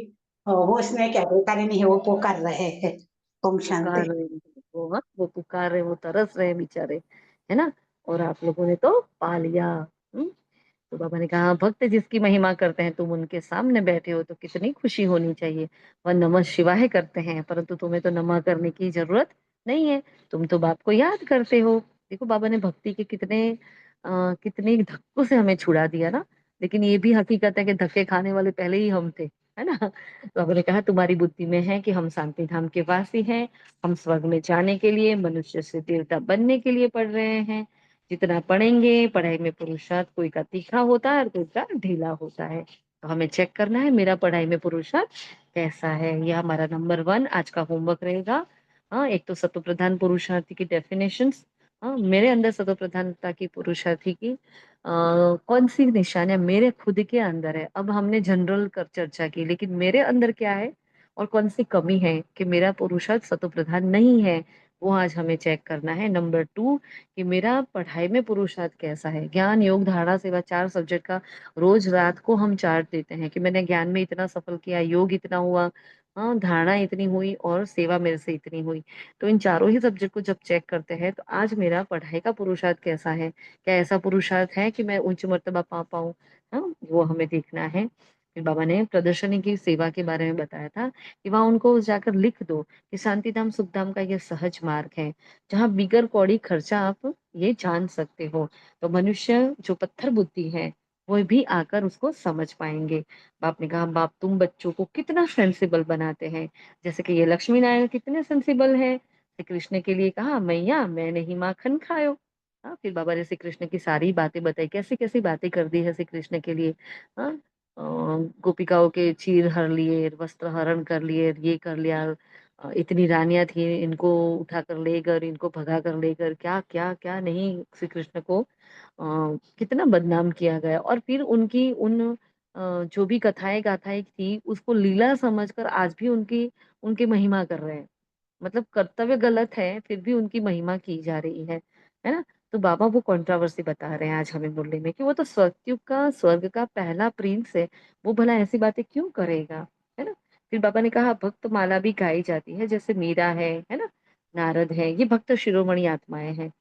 होश में क्या बेकारी नहीं है, वो पुकार रहे हैं। ओम पुकार शांति। रहे हैं, वो पुकार रहे, वो तरस रहे बेचारे, है ना। और आप लोगों ने तो पा लिया। हम्म? तो बाबा ने कहा भक्त जिसकी महिमा करते हैं तुम उनके सामने बैठे हो, तो कितनी खुशी होनी चाहिए। वह नमः शिवाय करते हैं, परंतु तुम्हें तो नमः करने की जरूरत नहीं है। तुम तो बाप को याद करते हो। देखो बाबा ने भक्ति के कितने धक्कों से हमें छुड़ा दिया ना। लेकिन ये भी हकीकत है कि धक्के खाने वाले पहले ही हम थे, है ना। तो बाबा ने कहा तुम्हारी बुद्धि में है कि हम शांति धाम के वासी हैं, हम स्वर्ग में जाने के लिए, मनुष्य से देवता बनने के लिए पढ़ रहे हैं। जितना पढ़ेंगे, पढ़ाई में पुरुषार्थ कोई का तीखा होता है और कोई का ढीला होता है। तो हमें चेक करना है मेरा पढ़ाई में पुरुषार्थ कैसा है। यह हमारा नंबर 1 आज का होमवर्क रहेगा। हाँ, एक तो सतो प्रधान पुरुषार्थी की डेफिनेशंस। हाँ, मेरे अंदर सतो प्रधानता की पुरुषार्थी की कौन सी निशानियां मेरे खुद के अंदर है। अब हमने जनरल कर चर्चा की, लेकिन मेरे अंदर क्या है और कौन सी कमी है कि मेरा पुरुषार्थ सतो प्रधान नहीं है, वो आज हमें चेक करना है। नंबर 2 कि मेरा पढ़ाई में पुरुषार्थ कैसा है। ज्ञान योग धारणा सेवा 4 सब्जेक्ट का रोज रात को हम चार्ट देते हैं कि मैंने ज्ञान में इतना सफल किया, योग इतना हुआ, हाँ धारणा इतनी हुई और सेवा मेरे से इतनी हुई। तो इन चारों ही सब्जेक्ट को जब चेक करते हैं तो आज मेरा पढ़ाई का पुरुषार्थ कैसा है। क्या ऐसा पुरुषार्थ है कि मैं उच्च मर्तबा पा पाऊं। हाँ, वो हमें देखना है। फिर बाबा ने प्रदर्शनी की सेवा के बारे में बताया था कि वहां उनको जाकर लिख दो कि शांतिधाम सुखधाम का यह सहज मार्ग है, जहाँ बिगर कौड़ी खर्चा आप ये जान सकते हो। तो मनुष्य जो पत्थर बुद्धि है वो भी आकर उसको समझ पाएंगे। बाप ने कहा बाप तुम बच्चों को कितना सेंसिबल बनाते हैं, जैसे कि ये लक्ष्मी नारायण कितने सेंसिबल है। श्री कृष्ण के लिए कहा मैया मैंने ही माखन खायो। हाँ, फिर बाबा ने श्री कृष्ण की सारी बातें बताई, कैसी कैसी बातें कर दी है श्री कृष्ण के लिए। हाँ, गोपिकाओं के चीर हर लिए, वस्त्र हरण कर लिए, ये कर लिया, इतनी रानियां थी, इनको उठाकर लेकर, इनको भगा कर लेकर, क्या क्या क्या नहीं श्री कृष्ण को कितना बदनाम किया गया। और फिर उनकी जो भी कथाएं गाथाएं थी उसको लीला समझकर आज भी उनकी उनकी महिमा कर रहे हैं। मतलब कर्तव्य गलत है, फिर भी उनकी महिमा की जा रही है ना? तो बाबा वो कंट्रोवर्सी बता रहे हैं आज हमें मुरली में कि वो तो सतयुग का स्वर्ग का पहला प्रिंस है, वो भला ऐसी बातें क्यों करेगा, है ना? फिर बाबा ने कहा भक्त माला भी गाई जाती है, जैसे मीरा है ना? नारद है, ये भक्त शिरोमणि आत्माएं हैं।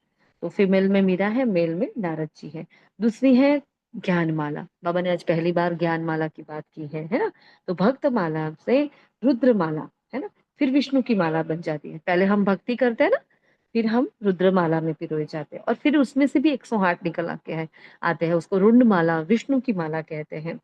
तो फीमेल में मीरा है, मेल में नारद जी है। दूसरी है ज्ञान माला, बाबा ने आज पहली बार ज्ञान माला की बात की है ना? तो भक्त माला से रुद्र माला, है ना? फिर विष्णु की माला बन जाती है। पहले हम भक्ति करते हैं ना, फिर हम रुद्रमाला में पिरोए जाते हैं और फिर उसमें से भी 108 निकल आके है आते हैं, उसको रुंड माला, विष्णु की माला कहते हैं।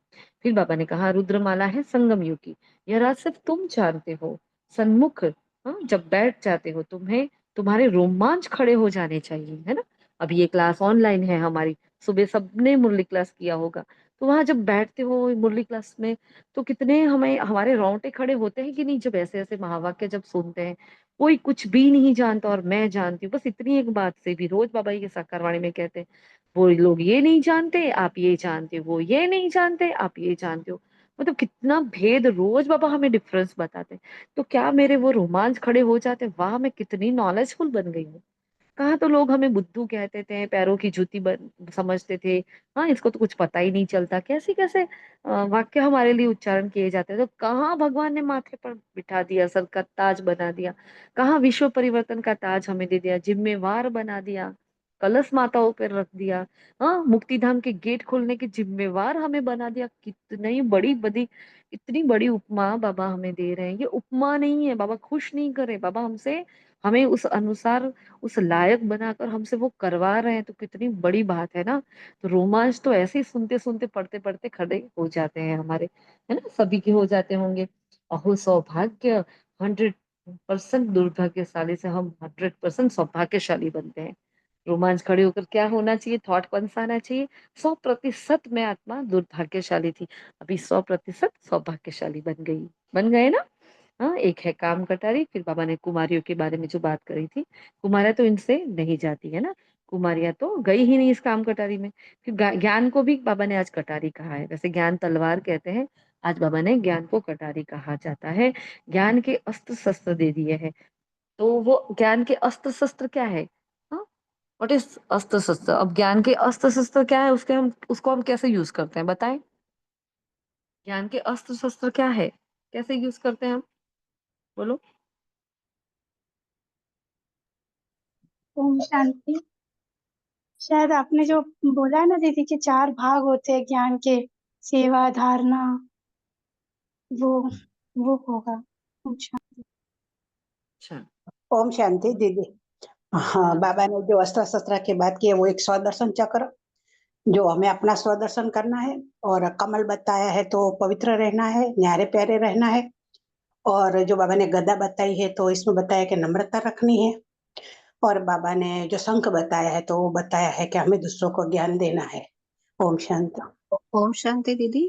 फिर बाबा ने कहा रुद्रमाला है संगम युग की, यह राज सिर्फ तुम जानते हो। सन्मुख, हाँ, जब बैठ जाते हो तुम्हें तुम्हारे रोमांच खड़े हो जाने चाहिए, है ना? अभी ये क्लास ऑनलाइन है हमारी, सुबह सबने मुरली क्लास किया होगा, तो वहां जब बैठते हो मुरली क्लास में, तो कितने हमें हमारे रोंगटे खड़े होते हैं कि नहीं, जब ऐसे ऐसे महावाक्य जब सुनते हैं। कोई कुछ भी नहीं जानता और मैं जानती हूँ, बस इतनी एक बात से भी रोज बाबा ये साकारवाणी में कहते हैं, वो लोग ये नहीं जानते आप ये जानते हो, वो ये नहीं जानते आप ये जानते हो। मतलब कितना भेद रोज बाबा हमें डिफरेंस बताते हैं। तो क्या मेरे वो रोमांच खड़े हो जाते, वाह मैं कितनी नॉलेजफुल बन गई हूँ। कहाँ तो लोग हमें बुद्धू कहते थे, पैरों की जूती समझते थे, हाँ इसको तो कुछ पता ही नहीं चलता, कैसे कैसे वाक्य हमारे लिए उच्चारण किए जाते हैं। तो कहाँ भगवान ने माथे पर बिठा दिया, सर का ताज बना दिया, कहाँ विश्व परिवर्तन का ताज हमें दे दिया, जिम्मेवार बना दिया, कलश माताओं पर रख दिया, हाँ मुक्ति धाम के गेट खोलने के जिम्मेवार हमें बना दिया। कितनी बड़ी बड़ी, इतनी बड़ी उपमा बाबा हमें दे रहे हैं। ये उपमा नहीं है, बाबा खुश नहीं करे, बाबा हमसे हमें उस अनुसार उस लायक बनाकर हमसे वो करवा रहे हैं, तो कितनी बड़ी बात है ना। तो रोमांच तो ऐसे ही सुनते सुनते पढ़ते पढ़ते खड़े हो जाते हैं हमारे, है ना? सभी के हो जाते होंगे। अहो सौभाग्य, 100% दुर्भाग्यशाली से हम 100% सौभाग्यशाली बनते हैं। रोमांच खड़े होकर क्या होना चाहिए, थॉट कौन सा आना चाहिए, 100% मैं आत्मा दुर्भाग्यशाली थी, अभी 100% सौभाग्यशाली बन गई, बन गए ना? हाँ, एक है काम कटारी। फिर बाबा ने कुमारियों के बारे में जो बात करी थी, कुमारियां तो इनसे नहीं जाती है ना, कुमारियां तो गई ही नहीं इस काम कटारी में। फिर ज्ञान को भी बाबा ने आज कटारी कहा है, वैसे ज्ञान तलवार कहते हैं, आज बाबा ने ज्ञान को कटारी कहा जाता है। ज्ञान के अस्त्र शस्त्र दे दिए हैं, तो वो ज्ञान के अस्त्र शस्त्र क्या है? हाँ, व्हाट इज अस्त्र शस्त्र? अब ज्ञान के अस्त्र शस्त्र क्या है, उसके हम उसको हम कैसे यूज करते हैं बताएं? ज्ञान के अस्त्र शस्त्र क्या है, कैसे यूज करते हैं हम, बोलो। ओम शांति। शायद आपने जो बोला है ना दीदी कि 4 भाग होते हैं ज्ञान के, सेवा, धारणा, वो वो होगा। अच्छा। अच्छा। ओम शांति दीदी। हाँ, बाबा ने जो अस्त्र शस्त्र की बात की है वो एक स्वदर्शन चक्र, जो हमें अपना स्वदर्शन करना है, और कमल बताया है तो पवित्र रहना है, न्यारे प्यारे रहना है। और जो बाबा ने गदा बताई है तो इसमें बताया कि नम्रता रखनी है। और बाबा ने जो शंख बताया है तो वो बताया है कि हमें दूसरों को ज्ञान देना है। ओम शांति। ओम शांति दीदी।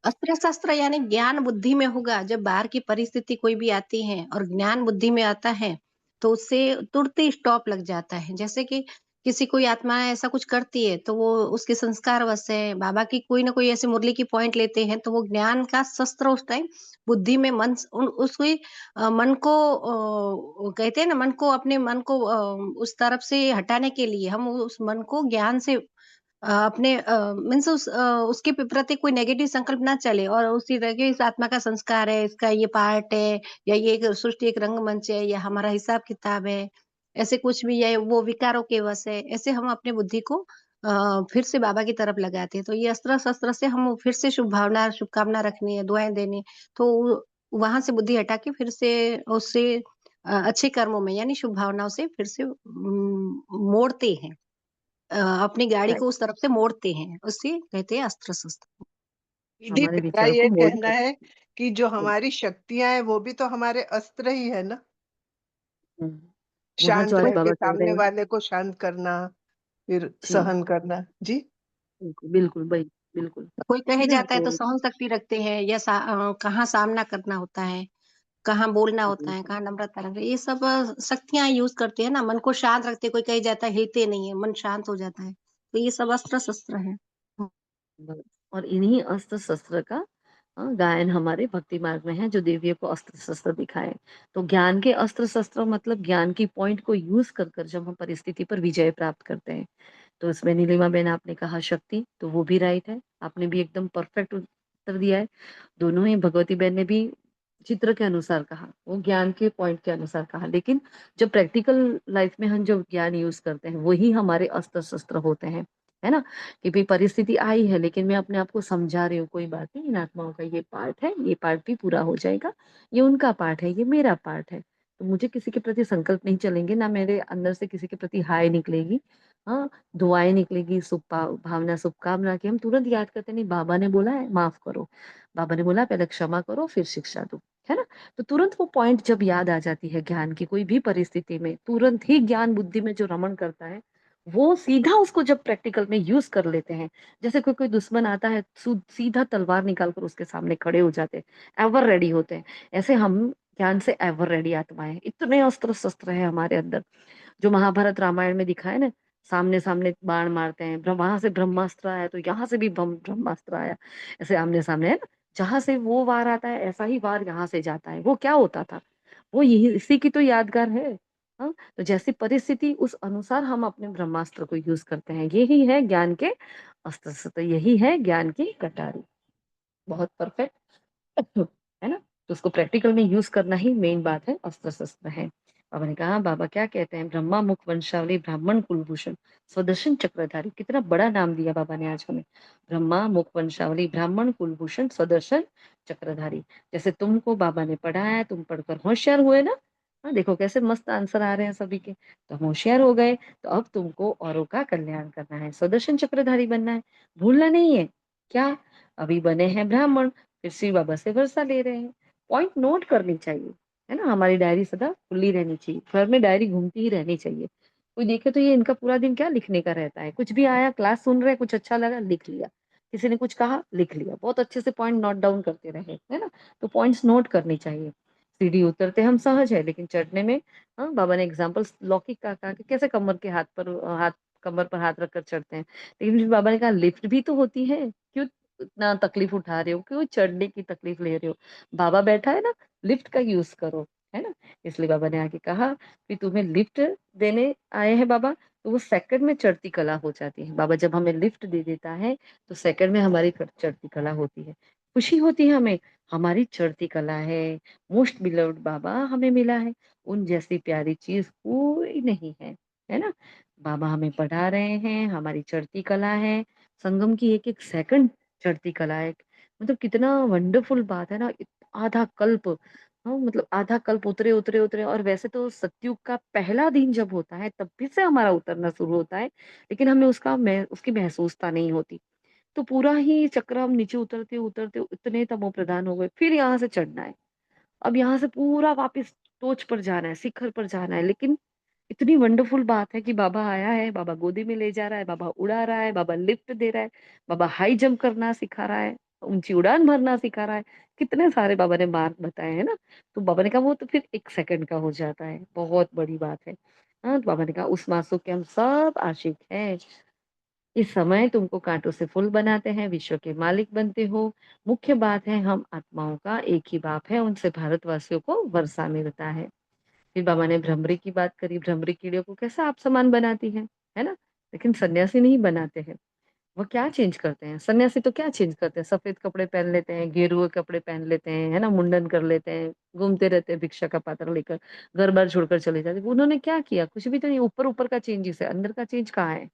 अस्त्र शस्त्र यानी ज्ञान बुद्धि में होगा। जब बाहर की परिस्थिति कोई भी आती है और ज्ञान बुद्धि में आता है तो उससे तुरंत ही स्टॉप लग जाता है। जैसे कि किसी कोई आत्मा ऐसा कुछ करती है तो वो उसके संस्कार वश है, बाबा की कोई ना कोई ऐसे मुरली की पॉइंट लेते हैं तो वो ज्ञान का शस्त्र उस टाइम बुद्धि में उसके मन को कहते हैं ना, मन को अपने मन को उस तरफ से हटाने के लिए हम उस मन को ज्ञान से अपने मीन्स उसके प्रति कोई नेगेटिव संकल्प ना चले और उसी तरह के इस आत्मा का संस्कार है, इसका ये पार्ट है, या ये एक सृष्टि एक रंगमंच है, या हमारा हिसाब किताब है, ऐसे कुछ भी, या वो विकारों के वश है, ऐसे हम अपने बुद्धि को फिर से बाबा की तरफ लगाते हैं। तो ये अस्त्र शस्त्र से हम फिर से शुभ भावना शुभकामना रखनी है, दुआएं देनी है, तो वहां से बुद्धि हटा के फिर से उससे अच्छे कर्मों में यानी शुभ भावनाओं से फिर से मोड़ते हैं, अपनी गाड़ी को उस तरफ से मोड़ते हैं, उसे कहते हैं अस्त्र शस्त्र। दीदी हमारे तेरा विचार ये को मोड़ कहना कर। है कि जो हमारी शक्तियां हैं वो भी तो हमारे अस्त्र ही है ना, यहाँ जो शांत आज रह के बाबा कह रहे सामने हैं, वाले को शांत करना, फिर जी सहन करना। जी। बिल्कुल बिल्कुल भाई, बिल्कुल। कोई कहे है ना? जाता है तो तो सहन शक्ति रखते हैं, या कहाँ सामना करना होता है, कहाँ बोलना होता है, कहाँ नम्रता रखना, ये सब शक्तियां यूज करते हैं ना, मन को शांत रखते हैं। कोई कहे जाता है हिलते नहीं है, मन शांत हो जाता है, तो ये सब अस्त्र शस्त्र है। और इन्हीं अस्त्र शस्त्र का गायन हमारे भक्ति मार्ग में है जो देवियों को अस्त्र शस्त्र दिखाए। तो ज्ञान के अस्त्र शस्त्र मतलब ज्ञान की पॉइंट को यूज कर कर जब हम परिस्थिति पर विजय प्राप्त करते हैं। तो इसमें नीलिमा बेन आपने कहा शक्ति, तो वो भी राइट है, आपने भी एकदम परफेक्ट उत्तर दिया है। दोनों ही भगवती बहन ने भी चित्र के अनुसार कहा, वो ज्ञान के पॉइंट के अनुसार कहा, लेकिन जब प्रैक्टिकल लाइफ में हम जो ज्ञान यूज करते हैं वही हमारे अस्त्र शस्त्र होते हैं, है ना। कि भाई परिस्थिति आई है लेकिन मैं अपने आप को समझा रही हूँ, कोई बात नहीं, इन आत्माओं का ये पार्ट है, ये पार्ट भी पूरा हो जाएगा, ये उनका पार्ट है, ये मेरा पार्ट है। तो मुझे किसी के प्रति संकल्प नहीं चलेंगे, ना मेरे अंदर से किसी के प्रति हाय निकलेगी, हाँ, दुआएं निकलेगी, भावना शुभकामना की। हम तुरंत याद करते नहीं, बाबा ने बोला है माफ करो, बाबा ने बोला पहले क्षमा करो फिर शिक्षा दो, है ना। तो तुरंत वो पॉइंट जब याद आ जाती है ज्ञान की कोई भी परिस्थिति में, तुरंत ही ज्ञान बुद्धि में जो रमण करता है वो सीधा उसको जब प्रैक्टिकल में यूज कर लेते हैं। जैसे कोई कोई दुश्मन आता है, सीधा तलवार निकाल कर उसके सामने खड़े हो जाते हैं, एवर रेडी होते हैं। ऐसे हम ज्ञान से एवर रेडी आत्माएं, इतने अस्त्र शस्त्र है हमारे अंदर। जो महाभारत रामायण में दिखा है ना, सामने सामने बाण मारते हैं, वहां से ब्रह्मास्त्र आया तो यहाँ से भी ब्रह्मास्त्र आया, ऐसे आमने सामने, है ना। जहां से वो वार आता है ऐसा ही वार यहाँ से जाता है। वो क्या होता था, वो यही इसी की तो यादगार है। हाँ, तो जैसी परिस्थिति उस अनुसार हम अपने ब्रह्मास्त्र को यूज करते हैं, यही है ज्ञान के अस्त्र शस्त्र, यही है ज्ञान की कटारी। बहुत परफेक्ट, है ना। तो उसको प्रैक्टिकल में यूज करना ही मेन बात है, अस्त्र शस्त्र है। बाबा ने कहा, बाबा क्या कहते हैं, ब्रह्मा मुख वंशावली ब्राह्मण कुलभूषण स्वदर्शन चक्रधारी, कितना बड़ा नाम दिया बाबा ने आज हमें। ब्रह्मा मुख वंशावली ब्राह्मण कुलभूषण स्वदर्शन चक्रधारी। जैसे तुमको बाबा ने पढ़ाया, तुम पढ़कर होशियार हुए ना, हाँ देखो कैसे मस्त आंसर आ रहे हैं सभी के, तो हम होशियार हो गए। तो अब तुमको औरों का कल्याण करना है, स्वदर्शन चक्रधारी बनना है, भूलना नहीं है। क्या, अभी बने हैं ब्राह्मण, फिर शिव बाबा से वर्षा ले रहे हैं। पॉइंट नोट करनी चाहिए, है ना। हमारी डायरी सदा खुली रहनी चाहिए, घर में डायरी घूमती ही रहनी चाहिए। कोई देखे तो ये इनका पूरा दिन क्या लिखने का रहता है, कुछ भी आया, क्लास सुन रहे, कुछ अच्छा लगा लिख लिया, किसी ने कुछ कहा लिख लिया, बहुत अच्छे से पॉइंट नोट डाउन करते रहे, है ना। तो पॉइंट्स नोट करनी चाहिए। सीढ़ी उतरते हम सहज है, लेकिन चढ़ने में, हाँ, बाबा ने एग्जाम्पल लौकिक का कहा कि कैसे कमर के हाथ पर हाथ, कमर पर हाथ रखकर चढ़ते हैं, लेकिन फिर बाबा ने कहा लिफ्ट भी तो होती है, क्यों इतना तकलीफ उठा रहे हो, क्यों चढ़ने की तकलीफ ले रहे हो, बाबा बैठा है ना, लिफ्ट का यूज करो, है ना। इसलिए बाबा ने आके कहा कि तुम्हें लिफ्ट देने आए हैं बाबा, तो वो सेकंड में चढ़ती कला हो जाती है। बाबा जब हमें लिफ्ट दे देता है तो सेकंड में हमारी चढ़ती कला होती है, खुशी होती है हमें, हमारी चढ़ती कला है, मोस्ट बिलव्ड बाबा हमें मिला है, उन जैसी प्यारी चीज कोई नहीं है ना। बाबा हमें पढ़ा रहे हैं, हमारी चढ़ती कला है, संगम की एक एक सेकंड चढ़ती कला है। मतलब कितना वंडरफुल बात है ना, आधा कल्प, हाँ, मतलब आधा कल्प उतरे उतरे उतरे। और वैसे तो सतयुग का पहला दिन जब होता है तब भी से हमारा उतरना शुरू होता है, लेकिन हमें उसकी महसूसता नहीं होती। तो पूरा ही चक्र हम नीचे उतरते उतरते इतने तमो प्रधान हो गए, फिर यहाँ से चढ़ना है। अब यहाँ से पूरा वापस टोच पर जाना है, शिखर पर जाना है। लेकिन इतनी वंडरफुल बात है कि बाबा आया है, बाबा गोदी में ले जा रहा है, बाबा उड़ा रहा है, बाबा लिफ्ट दे रहा है, बाबा हाई जंप करना सिखा रहा है, ऊंची उड़ान भरना सिखा रहा है। कितने सारे बाबा ने मार्ग बताए हैं ना। तो बाबा ने कहा वो तो फिर एक सेकंड का हो जाता है, बहुत बड़ी बात है। हाँ, तो बाबा ने कहा उस मासूम के हम सब आशिक हैं। इस समय तुमको कांटों से फूल बनाते हैं, विश्व के मालिक बनते हो। मुख्य बात है हम आत्माओं का एक ही बाप है, उनसे भारतवासियों को वर्षा मिलता है। फिर बाबा ने भ्रमरी की बात करी, भ्रमरी कीड़ियों को कैसा आप समान बनाती है ना। लेकिन सन्यासी नहीं बनाते हैं, वो क्या चेंज करते हैं, सन्यासी तो क्या चेंज करते हैं, सफेद कपड़े पहन लेते हैं, गेरुए कपड़े पहन लेते हैं, है ना, मुंडन कर लेते हैं, घूमते रहते हैं भिक्षा का पात्र लेकर, घर बार छोड़कर चले जाते हैं। उन्होंने क्या किया, कुछ भी तो नहीं, ऊपर ऊपर का चेंजेस है, अंदर का चेंज कहाँ है।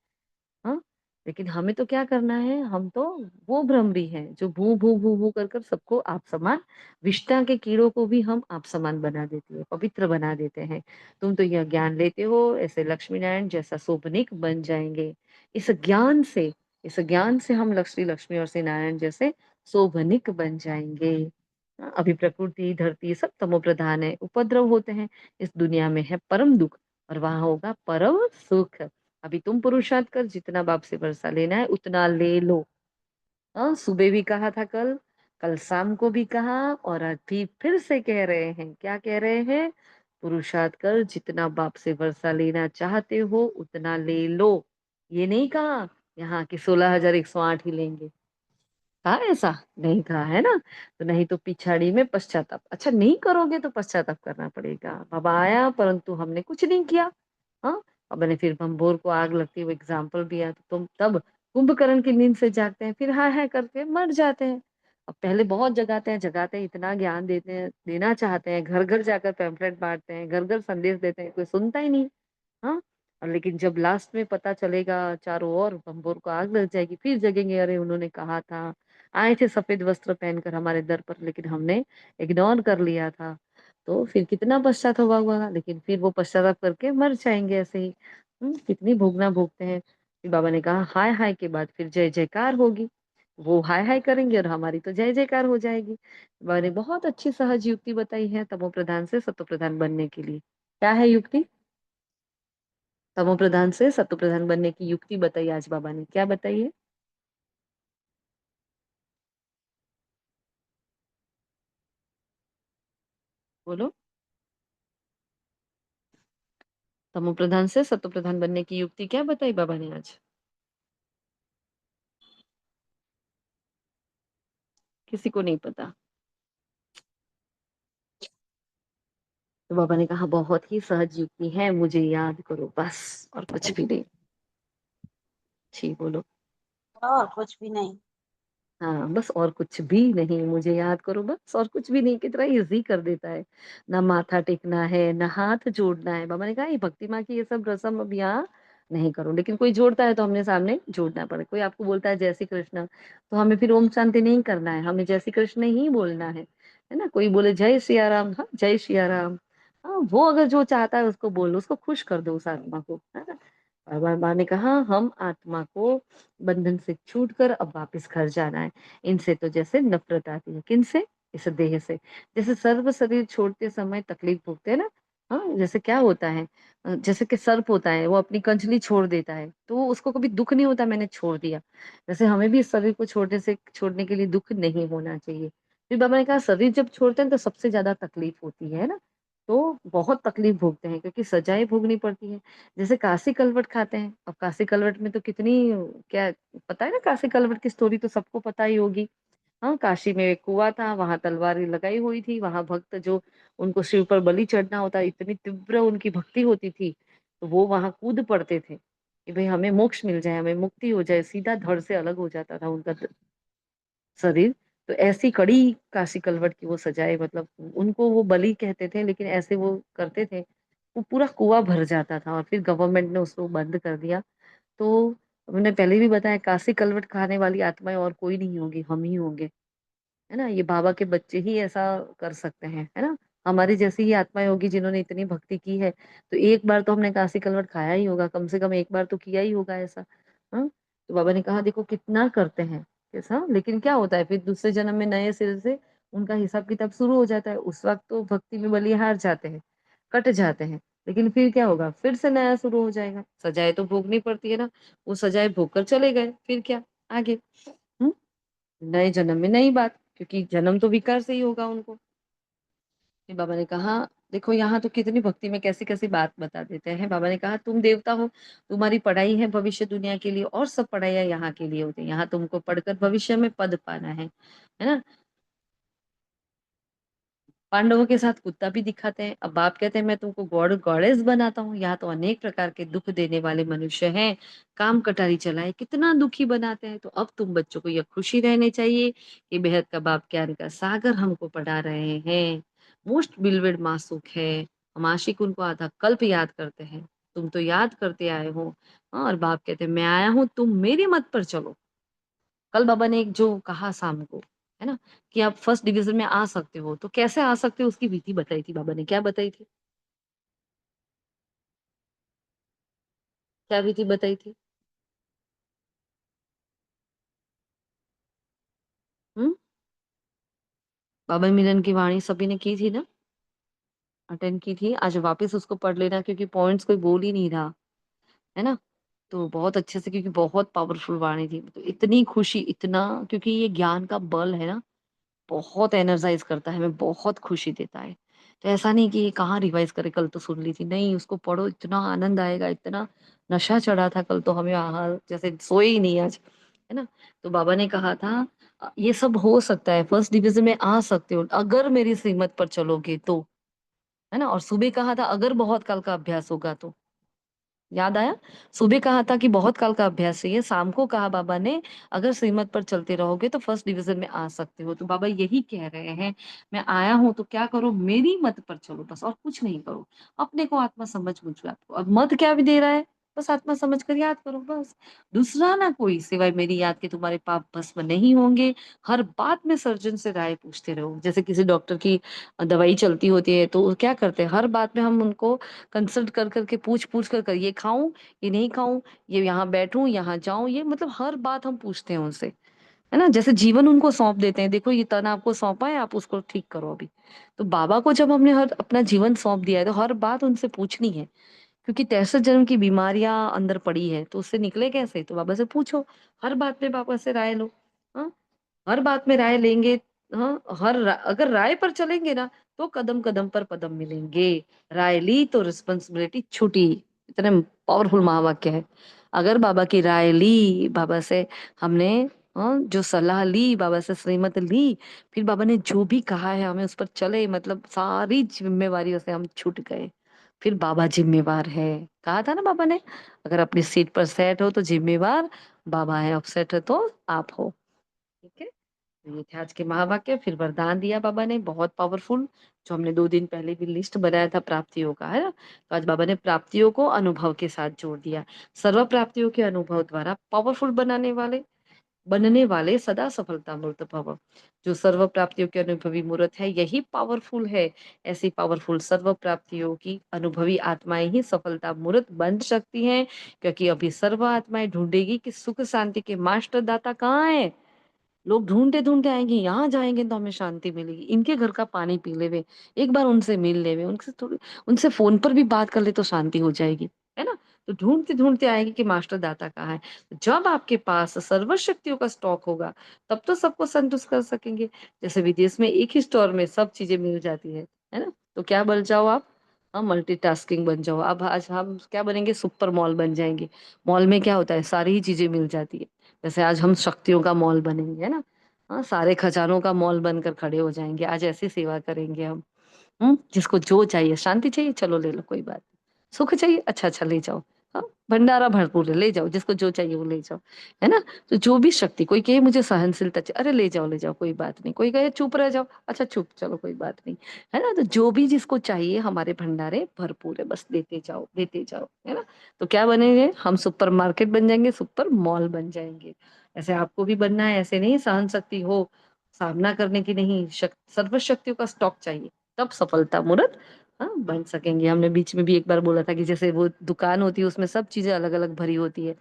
हाँ, लेकिन हमें तो क्या करना है, हम तो वो भ्रमरी हैं जो भू भू भू भू कर कर सबको आप समान, विष्ठा के कीड़ों को भी हम आप समान बना देते हैं, पवित्र बना देते हैं। तुम तो यह ज्ञान लेते हो, ऐसे लक्ष्मी नारायण जैसा शोभनिक बन जाएंगे। इस ज्ञान से, इस ज्ञान से हम लक्ष्मी लक्ष्मी और श्री नारायण जैसे शोभनिक बन जाएंगे। हाँ, अभी प्रकृति धरती सब तमो प्रधान है, उपद्रव होते हैं, इस दुनिया में है परम दुख, और वहां होगा परम सुख। अभी तुम पुरुषार्थ कर, जितना बाप से वर्षा लेना है उतना ले लो। हाँ, सुबह भी कहा था, कल कल शाम को भी कहा, और आज भी फिर से कह रहे हैं, क्या कह रहे हैं, पुरुषार्थ कर, जितना बाप से वर्षा लेना चाहते हो उतना ले लो। ये नहीं कहा यहाँ की 16,108 ही लेंगे, था ऐसा? नहीं था, है ना? तो नहीं तो पिछाड़ी में पश्चाताप। अच्छा नहीं करोगे तो पश्चाताप करना पड़ेगा। बाबा आया परंतु हमने कुछ नहीं किया। हाँ, बाबा ने फिर भंभोर को आग लगती हुई एग्जाम्पल दिया, तो तुम तब कुंभकर्ण की नींद से जागते हैं, फिर हाय हाय करके मर जाते हैं। अब पहले बहुत जगाते हैं, इतना ज्ञान देते हैं, देना चाहते हैं, घर घर जाकर पैम्फलेट बांटते हैं, घर घर संदेश देते हैं, कोई सुनता ही नहीं। हाँ, और लेकिन जब लास्ट में पता चलेगा चारों ओर भंभोर को आग लग जाएगी, फिर जगेंगे, अरे उन्होंने कहा था, आए थे सफेद वस्त्र पहनकर हमारे दर पर, लेकिन हमने इग्नोर कर लिया था। तो फिर कितना पश्चाताप होगा, लेकिन फिर वो पश्चाताप करके मर जाएंगे ऐसे ही। कितनी भोगना भोगते हैं। फिर बाबा ने कहा हाय हाय के बाद फिर जय जयकार होगी। वो हाय हाय करेंगे और हमारी तो जय जयकार हो जाएगी। बाबा ने बहुत अच्छी सहज युक्ति बताई है तमो प्रधान से सतो प्रधान बनने के लिए। क्या है युक्ति? तमो प्रधान से सतो प्रधान बनने की युक्ति बताई आज बाबा ने। क्या बताई है? बोलो। तमो प्रधान से सतो प्रधान बनने की युक्ति क्या बताई बाबा ने आज? किसी को नहीं पता? तो बाबा ने कहा बहुत ही सहज युक्ति है, मुझे याद करो बस, और कुछ भी नहीं। जी बोलो। और कुछ भी नहीं। हाँ, बस और कुछ भी नहीं, मुझे याद करो बस, और कुछ भी नहीं। कितना इजी कर देता है। ना माथा टेकना है, ना हाथ जोड़ना है। बाबा ने कहा ये भक्ति माँ की ये सब रस्म अब यहाँ नहीं करो, लेकिन कोई जोड़ता है तो हमने सामने जोड़ना पड़े। कोई आपको बोलता है जय श्री कृष्ण, तो हमें फिर ओम शांति नहीं करना है, हमें जय श्री कृष्ण ही बोलना है ना? कोई बोले जय सिया राम, हाँ जय सिया राम। हाँ, वो अगर जो चाहता है उसको बोलो, उसको खुश कर दो उस आत्मा को, है ना? और बाबा ने कहा हम आत्मा को बंधन से छूटकर अब वापस घर जाना है। इनसे तो जैसे नफरत आती है। किनसे? इस देह से। जैसे सर्व शरीर छोड़ते समय तकलीफ भोगते हैं ना। हाँ, जैसे क्या होता है, जैसे कि सर्प होता है, वो अपनी कंचली छोड़ देता है तो उसको कभी दुख नहीं होता मैंने छोड़ दिया। जैसे हमें भी इस शरीर को छोड़ने के लिए दुख नहीं होना चाहिए। फिर बाबा ने कहा शरीर जब छोड़ते हैं तो सबसे ज्यादा तकलीफ होती है ना। तो बहुत तकलीफ भोगते हैं क्योंकि सजाएं भोगनी पड़ती है। जैसे काशी कलवट खाते हैं, अब काशी कलवट में तो कितनी, क्या पता है ना, काशी कलवट की स्टोरी तो सबको पता ही होगी। हाँ, काशी में एक कुआं था, वहां तलवारें लगाई हुई थी, वहां भक्त जो उनको शिव पर बलि चढ़ना होता, इतनी तीव्र उनकी भक्ति होती थी, तो वो वहां कूद पड़ते थे कि भाई हमें मोक्ष मिल जाए, हमें मुक्ति हो जाए। सीधा धड़ से अलग हो जाता था उनका शरीर। तो ऐसी कड़ी काशी कलवट की वो सजाए, मतलब उनको वो बलि कहते थे लेकिन ऐसे वो करते थे। वो पूरा कुआं भर जाता था और फिर गवर्नमेंट ने उसको बंद कर दिया। तो मैंने पहले भी बताया काशी कलवट खाने वाली आत्माएं और कोई नहीं होगी, हम ही होंगे, है ना? ये बाबा के बच्चे ही ऐसा कर सकते हैं, है ना? हमारी जैसी ही आत्माएं होगी जिन्होंने इतनी भक्ति की है। तो एक बार तो हमने काशी कलवट खाया ही होगा, कम से कम एक बार तो किया ही होगा ऐसा। हाँ, तो बाबा ने कहा देखो कितना करते हैं कैसा, लेकिन क्या होता है फिर दूसरे जन्म में नए सिरे से उनका हिसाब किताब शुरू हो जाता है। उस वक्त तो भक्ति में बलिहार जाते हैं, कट जाते हैं, लेकिन फिर क्या होगा, फिर से नया शुरू हो जाएगा। सजाएं तो भोगनी पड़ती है ना। वो सजाएं भोग कर चले गए, फिर क्या आगे? हम्म नए जन्म में नई बात, क्योंकि जन्म तो विकार से ही होगा उनको। फिर बाबा ने कहा देखो यहाँ तो कितनी भक्ति में कैसी कैसी बात बता देते हैं। बाबा ने कहा तुम देवता हो, तुम्हारी पढ़ाई है भविष्य दुनिया के लिए, और सब पढ़ाइयाँ यहाँ के लिए होती है। यहाँ तुमको पढ़कर भविष्य में पद पाना है ना? पांडवों के साथ कुत्ता भी दिखाते हैं। अब बाप कहते हैं मैं तुमको गॉड गॉडेस बनाता हूँ। यहाँ तो अनेक प्रकार के दुख देने वाले मनुष्य हैं, काम कटारी चलाए कितना दुखी बनाते हैं। तो अब तुम बच्चों को यह खुशी रहनी चाहिए कि बेहद का बाप ज्ञान का सागर हमको पढ़ा रहे हैं। मोस्ट बिलवेड मासूक है, हम आशिक उनको आधा कल्प याद करते हैं, तुम तो याद करते आए हो। हाँ, और बाप कहते हैं मैं आया हूँ, तुम मेरे मत पर चलो। कल बाबा ने एक जो कहा शाम को, है ना, कि आप फर्स्ट डिवीजन में आ सकते हो, तो कैसे आ सकते हो उसकी विधि बताई थी बाबा ने। क्या बताई थी? क्या विधि बताई थी? हम्म बाबा मिलन की वाणी सभी ने की थी ना, अटेंड की थी। आज वापस उसको पढ़ लेना क्योंकि पॉइंट्स कोई बोल ही नहीं रहा, है ना? तो बहुत अच्छे से, क्योंकि बहुत पावरफुल वाणी थी, तो इतनी खुशी, इतना, क्योंकि ये ज्ञान का बल है ना, बहुत एनर्जाइज करता है, हमें बहुत खुशी देता है। तो ऐसा नहीं कि ये कहाँ रिवाइज करे, कल तो सुन ली थी, नहीं, उसको पढ़ो, इतना आनंद आएगा, इतना नशा चढ़ा था कल तो हमें, आहा, जैसे सोए ही नहीं आज। है ना? तो बाबा ने कहा था ये सब हो सकता है, फर्स्ट डिवीज़न में आ सकते हो, अगर मेरी श्रीमत पर चलोगे तो, है ना? और सुबह कहा था अगर बहुत काल का अभ्यास होगा तो। याद आया? सुबह कहा था कि बहुत काल का अभ्यास चाहिए, शाम को कहा बाबा ने अगर श्रीमत पर चलते रहोगे तो फर्स्ट डिवीज़न में आ सकते हो। तो बाबा यही कह रहे हैं, मैं आया हूँ तो क्या करो मेरी मत पर चलो बस और कुछ नहीं करो। अपने को आत्मा समझ मुझ को आपको अब मत क्या भी दे रहा है, बस आत्मा समझ कर याद करो बस। दूसरा ना कोई सिवाय मेरी याद के तुम्हारे पाप भस्म नहीं होंगे। हर बात में सर्जन से राय पूछते रहो। जैसे किसी डॉक्टर की दवाई चलती होती है तो वो क्या करते हैं, हर बात में हम उनको कंसल्ट कर के पूछ-पूछ कर ये खाऊँ, ये नहीं खाऊँ, ये यहाँ बैठूँ, यहाँ जाऊँ, ये मतलब हर बात हम पूछते हैं उनसे, है ना? जैसे जीवन उनको सौंप देते हैं, देखो ये तन आपको सौंपा है, आप उसको ठीक करो अभी। तो बाबा को जब हमने हर अपना जीवन सौंप दिया है, तो हर बात उनसे पूछनी है, क्योंकि 63 जन्म की बीमारियाँ अंदर पड़ी है, तो उससे निकले कैसे? तो बाबा से पूछो, हर बात पे बाबा से राय लो, हाँ? हर बात में राय लेंगे, हाँ, अगर राय पर चलेंगे ना तो कदम-कदम पर पदम मिलेंगे। राय ली तो रिस्पांसिबिलिटी छूटी। इतने पावरफुल महावाक्य है। अगर बाबा की राय ली, बाबा से हमने जो सलाह ली, बाबा से श्रीमत ली, फिर बाबा ने जो भी कहा है हमें उस पर चले, मतलब सारी ज़िम्मेवारियों से हम छूट गए। फिर बाबा ज़िम्मेवार है। कहा था ना बाबा ने, अगर अपनी सीट पर सेट हो तो ज़िम्मेवार बाबा है, अपसेट है तो आप हो। ठीक है? तो ये थे आज के महावाक्य। फिर वरदान दिया बाबा ने बहुत पावरफुल, जो हमने 2 दिन पहले भी लिस्ट बनाया था प्राप्तियों का, है ना? तो आज बाबा ने प्राप्तियों को अनुभव के साथ जोड़ दिया। सर्व प्राप्तियों के अनुभव द्वारा पावरफुल बनने वाले सदा सफलता मूर्त भव। जो सर्व प्राप्तियों के अनुभवी मूर्त है, यही पावरफुल है। ऐसी पावरफुल सर्व प्राप्तियों की अनुभवी आत्माएँ ही सफलता मूर्त बन सकती हैं, क्योंकि अभी सर्व आत्माएँ ढूँढेगी कि सुख शांति के मास्टर दाता कहाँ हैं? लोग ढूँढते-ढूँढते आएँगे, यहाँ जाएँगे तो हमें शांति मिलेगी। इनके घर का पानी पी लेवे, एक बार उनसे मिल लेवे, उनसे फ़ोन पर भी बात कर ले तो शांति हो जाएगी, है ना? तो ढूँढते-ढूँढते आएँगे कि मास्टर दाता कहाँ है। जब आपके पास सर्व शक्तियों का स्टॉक होगा, तब तो सबको संतुष्ट कर सकेंगे। जैसे विदेश में एक ही स्टोर में सब चीज़ें मिल जाती है ना? तो क्या बन जाओ आप? मल्टीटास्किंग बन जाओ। अब आज हम क्या बनेंगे? सुपर मॉल बन जाएँगे। मॉल में क्या होता है? सारी ही चीज़ें मिल जाती है। जैसे आज हम शक्तियों का मॉल बनेंगे, है ना? हाँ, सारे खजानों का मॉल बनकर खड़े हो जाएँगे, आज ऐसी सेवा करेंगे हम। जिसको जो चाहिए, शांति चाहिए, चलो ले लो कोई बात नहीं। सुख चाहिए, अच्छा-अच्छा ले जाओ। हाँ, भंडारा भरपूर है, ले जाओ, जिसको जो चाहिए वो ले जाओ, है ना? तो जो भी शक्ति कोई कहे मुझे सहनशीलता चाहिए, अरे ले जाओ कोई बात नहीं। कोई कहे चुप रह जाओ, अच्छा चुप, चलो कोई बात नहीं, है ना? तो जो भी जिसको चाहिए हमारे भंडारे भरपूर है, बस देते जाओ, है ना? तो क्या बनेंगे? हम सुपर मार्केट बन जाएँगे, सुपर मॉल बन जाएँगे। ऐसे आपको भी बनना है, ऐसे नहीं सहन शक्ति हो, सामना करने की नहीं, सर्व शक्तियों का स्टॉक चाहिए। तब सफलता मूर्त बन सकेंगे। हमने बीच में भी एक बार बोला था कि जैसे वो दुकान होती है उसमें सब चीज़ें अलग-अलग भरी होती है।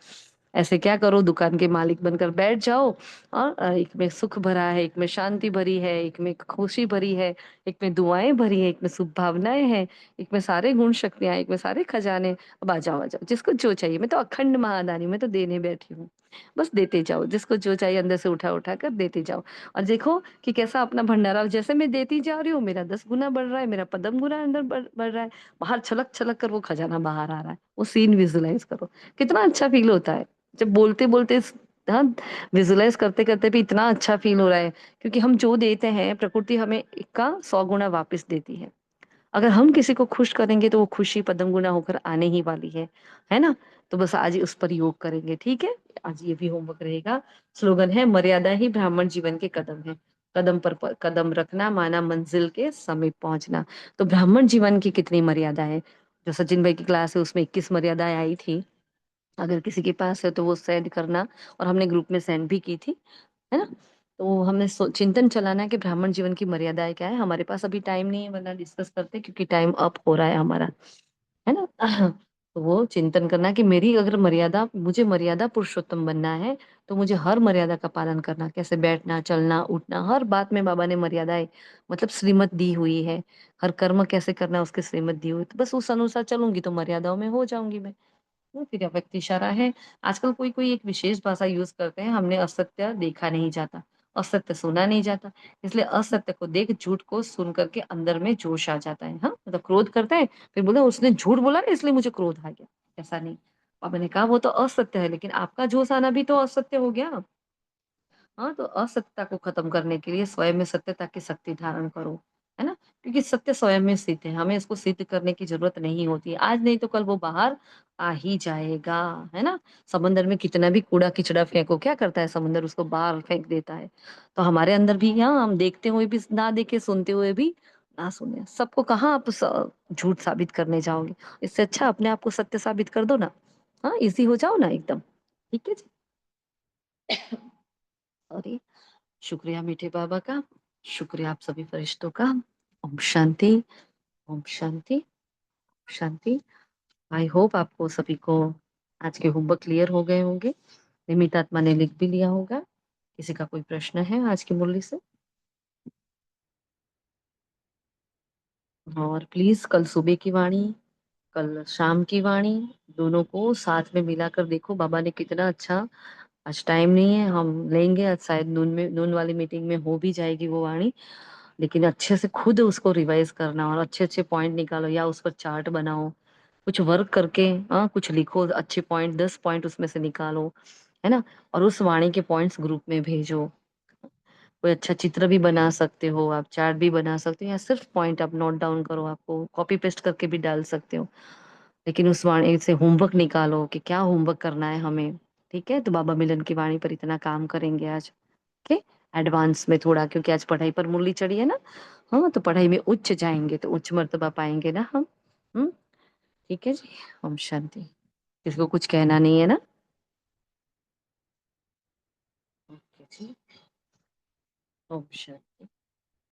ऐसे क्या करो दुकान के मालिक बनकर बैठ जाओ और एक में सुख भरा है, एक में शांति भरी है, एक में खुशी भरी है, एक में दुआएँ भरी हैं, एक में शुभ भावनाएँ हैं, एक में सारे गुण शक्तियाँ, एक में सारे खजाने। अब आ जाओ, जिसको जो चाहिए। मैं तो अखंड महादानी मैं तो देने बैठी हूँ। बस देते जाओ, जिसको जो चाहिए अंदर से उठा-उठा कर देते जाओ। और देखो कि कैसा अपना भंडारा जैसे मैं देती जा रही हूँ, मेरा 10 गुना बढ़ रहा है, मेरा पदम गुना अंदर बढ़ रहा है। बाहर छलक-छलक कर वो खजाना बाहर आ रहा है। वो सीन विजुअलाइज़ करो। कितना अच्छा फ़ील होता है। जब बोलते-बोलते हाँ, विजुअलाइज़ करते-करते भी इतना अच्छा फ़ील हो रहा है, क्योंकि हम जो देते हैं, प्रकृति हमें का 100 गुना वापस देती है। अगर हम किसी को खुश करेंगे तो वो खुशी पदम गुना होकर आने ही वाली है ना? तो बस आज उस पर योग करेंगे, ठीक है? आज ये भी होमवर्क रहेगा। स्लोगन है मर्यादा ही ब्राह्मण जीवन के कदम है। कदम पर कदम रखना माना मंजिल के समीप पहुँचना। तो ब्राह्मण जीवन की कितनी मर्यादा है? जो सचिन भाई की क्लास है उसमें 21 मर्यादाएँ आई थी। अगर किसी के पास है तो वो सेंड करना, और हमने ग्रुप में सेंड भी की थी, है ना? तो हमने चिंतन चलाना है कि ब्राह्मण जीवन की मर्यादाएँ क्या है? हमारे पास अभी टाइम नहीं है वरना डिस्कस करते, क्योंकि टाइम अप हो रहा है हमारा, है ना? तो वो चिंतन करना कि मेरी अगर मुझे मर्यादा पुरुषोत्तम बनना है, तो मुझे हर मर्यादा का पालन करना, कैसे बैठना, चलना, उठना, हर बात में बाबा ने मर्यादाएँ मतलब श्रीमत दी हुई है। हर कर्म कैसे करना है उसकी श्रीमत दी हुई है, तो बस उस अनुसार चलूँगी तो मर्यादाओं में हो जाऊँगी मैं। फिर अव्यक्त इशारा है। आजकल कोई-कोई एक विशेष भाषा यूज़ करते हैं, हमने असत्य देखा नहीं जाता, असत्य सुना नहीं जाता, इसलिए असत्य को देख झूठ को सुन कर के अंदर में जोश आ जाता है, हाँ? मतलब क्रोध करते हैं, फिर बोलते हैं उसने झूठ बोला ना इसलिए मुझे क्रोध आ गया, ऐसा नहीं। बाबा ने कहा वो तो असत्य है, लेकिन आपका जोश आना भी तो असत्य हो गया। हाँ, तो असत्यता को खत्म करने के लिए स्वयं में सत्यता की शक्ति धारण करो, है ना? क्योंकि सत्य स्वयं में स्थित है, हमें इसको सिद्ध करने की ज़रूरत नहीं होती है। आज नहीं तो कल वो बाहर आ ही जाएगा, है ना? समुद्र में कितना भी कूड़ा-कचरा फेंको, क्या करता है समुद्र? उसको बाहर फेंक देता है। तो हमारे अंदर भी हाँ, हम देखते हुए भी ना देखें, सुनते हुए भी ना सुने। सबको कहाँ आप झूठ साबित करने जाओगे? इससे अच्छा अपने आप को सत्य साबित कर दो ना। हाँ, ईज़ी हो जाओ ना एकदम। ठीक है जी। सॉरी। शुक्रिया मीठे बाबा का, शुक्रिया आप सभी फरिश्तों का। ओम शांति, ओम शांति, शांति। आई होप आपको सभी को आज के होमवर्क क्लियर हो गए होंगे। निमित आत्मा ने लिख भी लिया होगा। किसी का कोई प्रश्न है आज की मुरली से? और प्लीज कल सुबह की वाणी, कल शाम की वाणी, दोनों को साथ में मिलाकर देखो। बाबा ने कितना अच्छा, आज टाइम नहीं है, हम लेंगे आज, शायद नून वाली मीटिंग में हो भी जाएगी वो वाणी, लेकिन अच्छे से खुद उसको रिवाइज करना और अच्छे अच्छे पॉइंट निकालो या उस पर चार्ट बनाओ, कुछ वर्क करके कुछ लिखो, अच्छे पॉइंट 10 पॉइंट उसमें से निकालो, है ना? और उस वाणी के पॉइंट्स ग्रुप में भेजो। कोई अच्छा चित्र भी बना सकते हो आप, चार्ट भी बना सकते हो, या सिर्फ पॉइंट आप नोट डाउन करो, आपको कॉपी पेस्ट करके भी डाल सकते हो। लेकिन उस वाणी से होमवर्क निकालो कि क्या होमवर्क करना है हमें। ठीक है, तो बाबा मिलन की वाणी पर इतना काम करेंगे आज। ओके, एडवांस में थोड़ा, क्योंकि आज पढ़ाई पर मुरली चढ़ी है ना। हाँ, तो पढ़ाई में उच्च जाएंगे तो उच्च मर्तबा पाएंगे ना हम। हम्म, ठीक है जी। ओम शांति। किसी को कुछ कहना नहीं है ना? ओके जी। ओम शांति।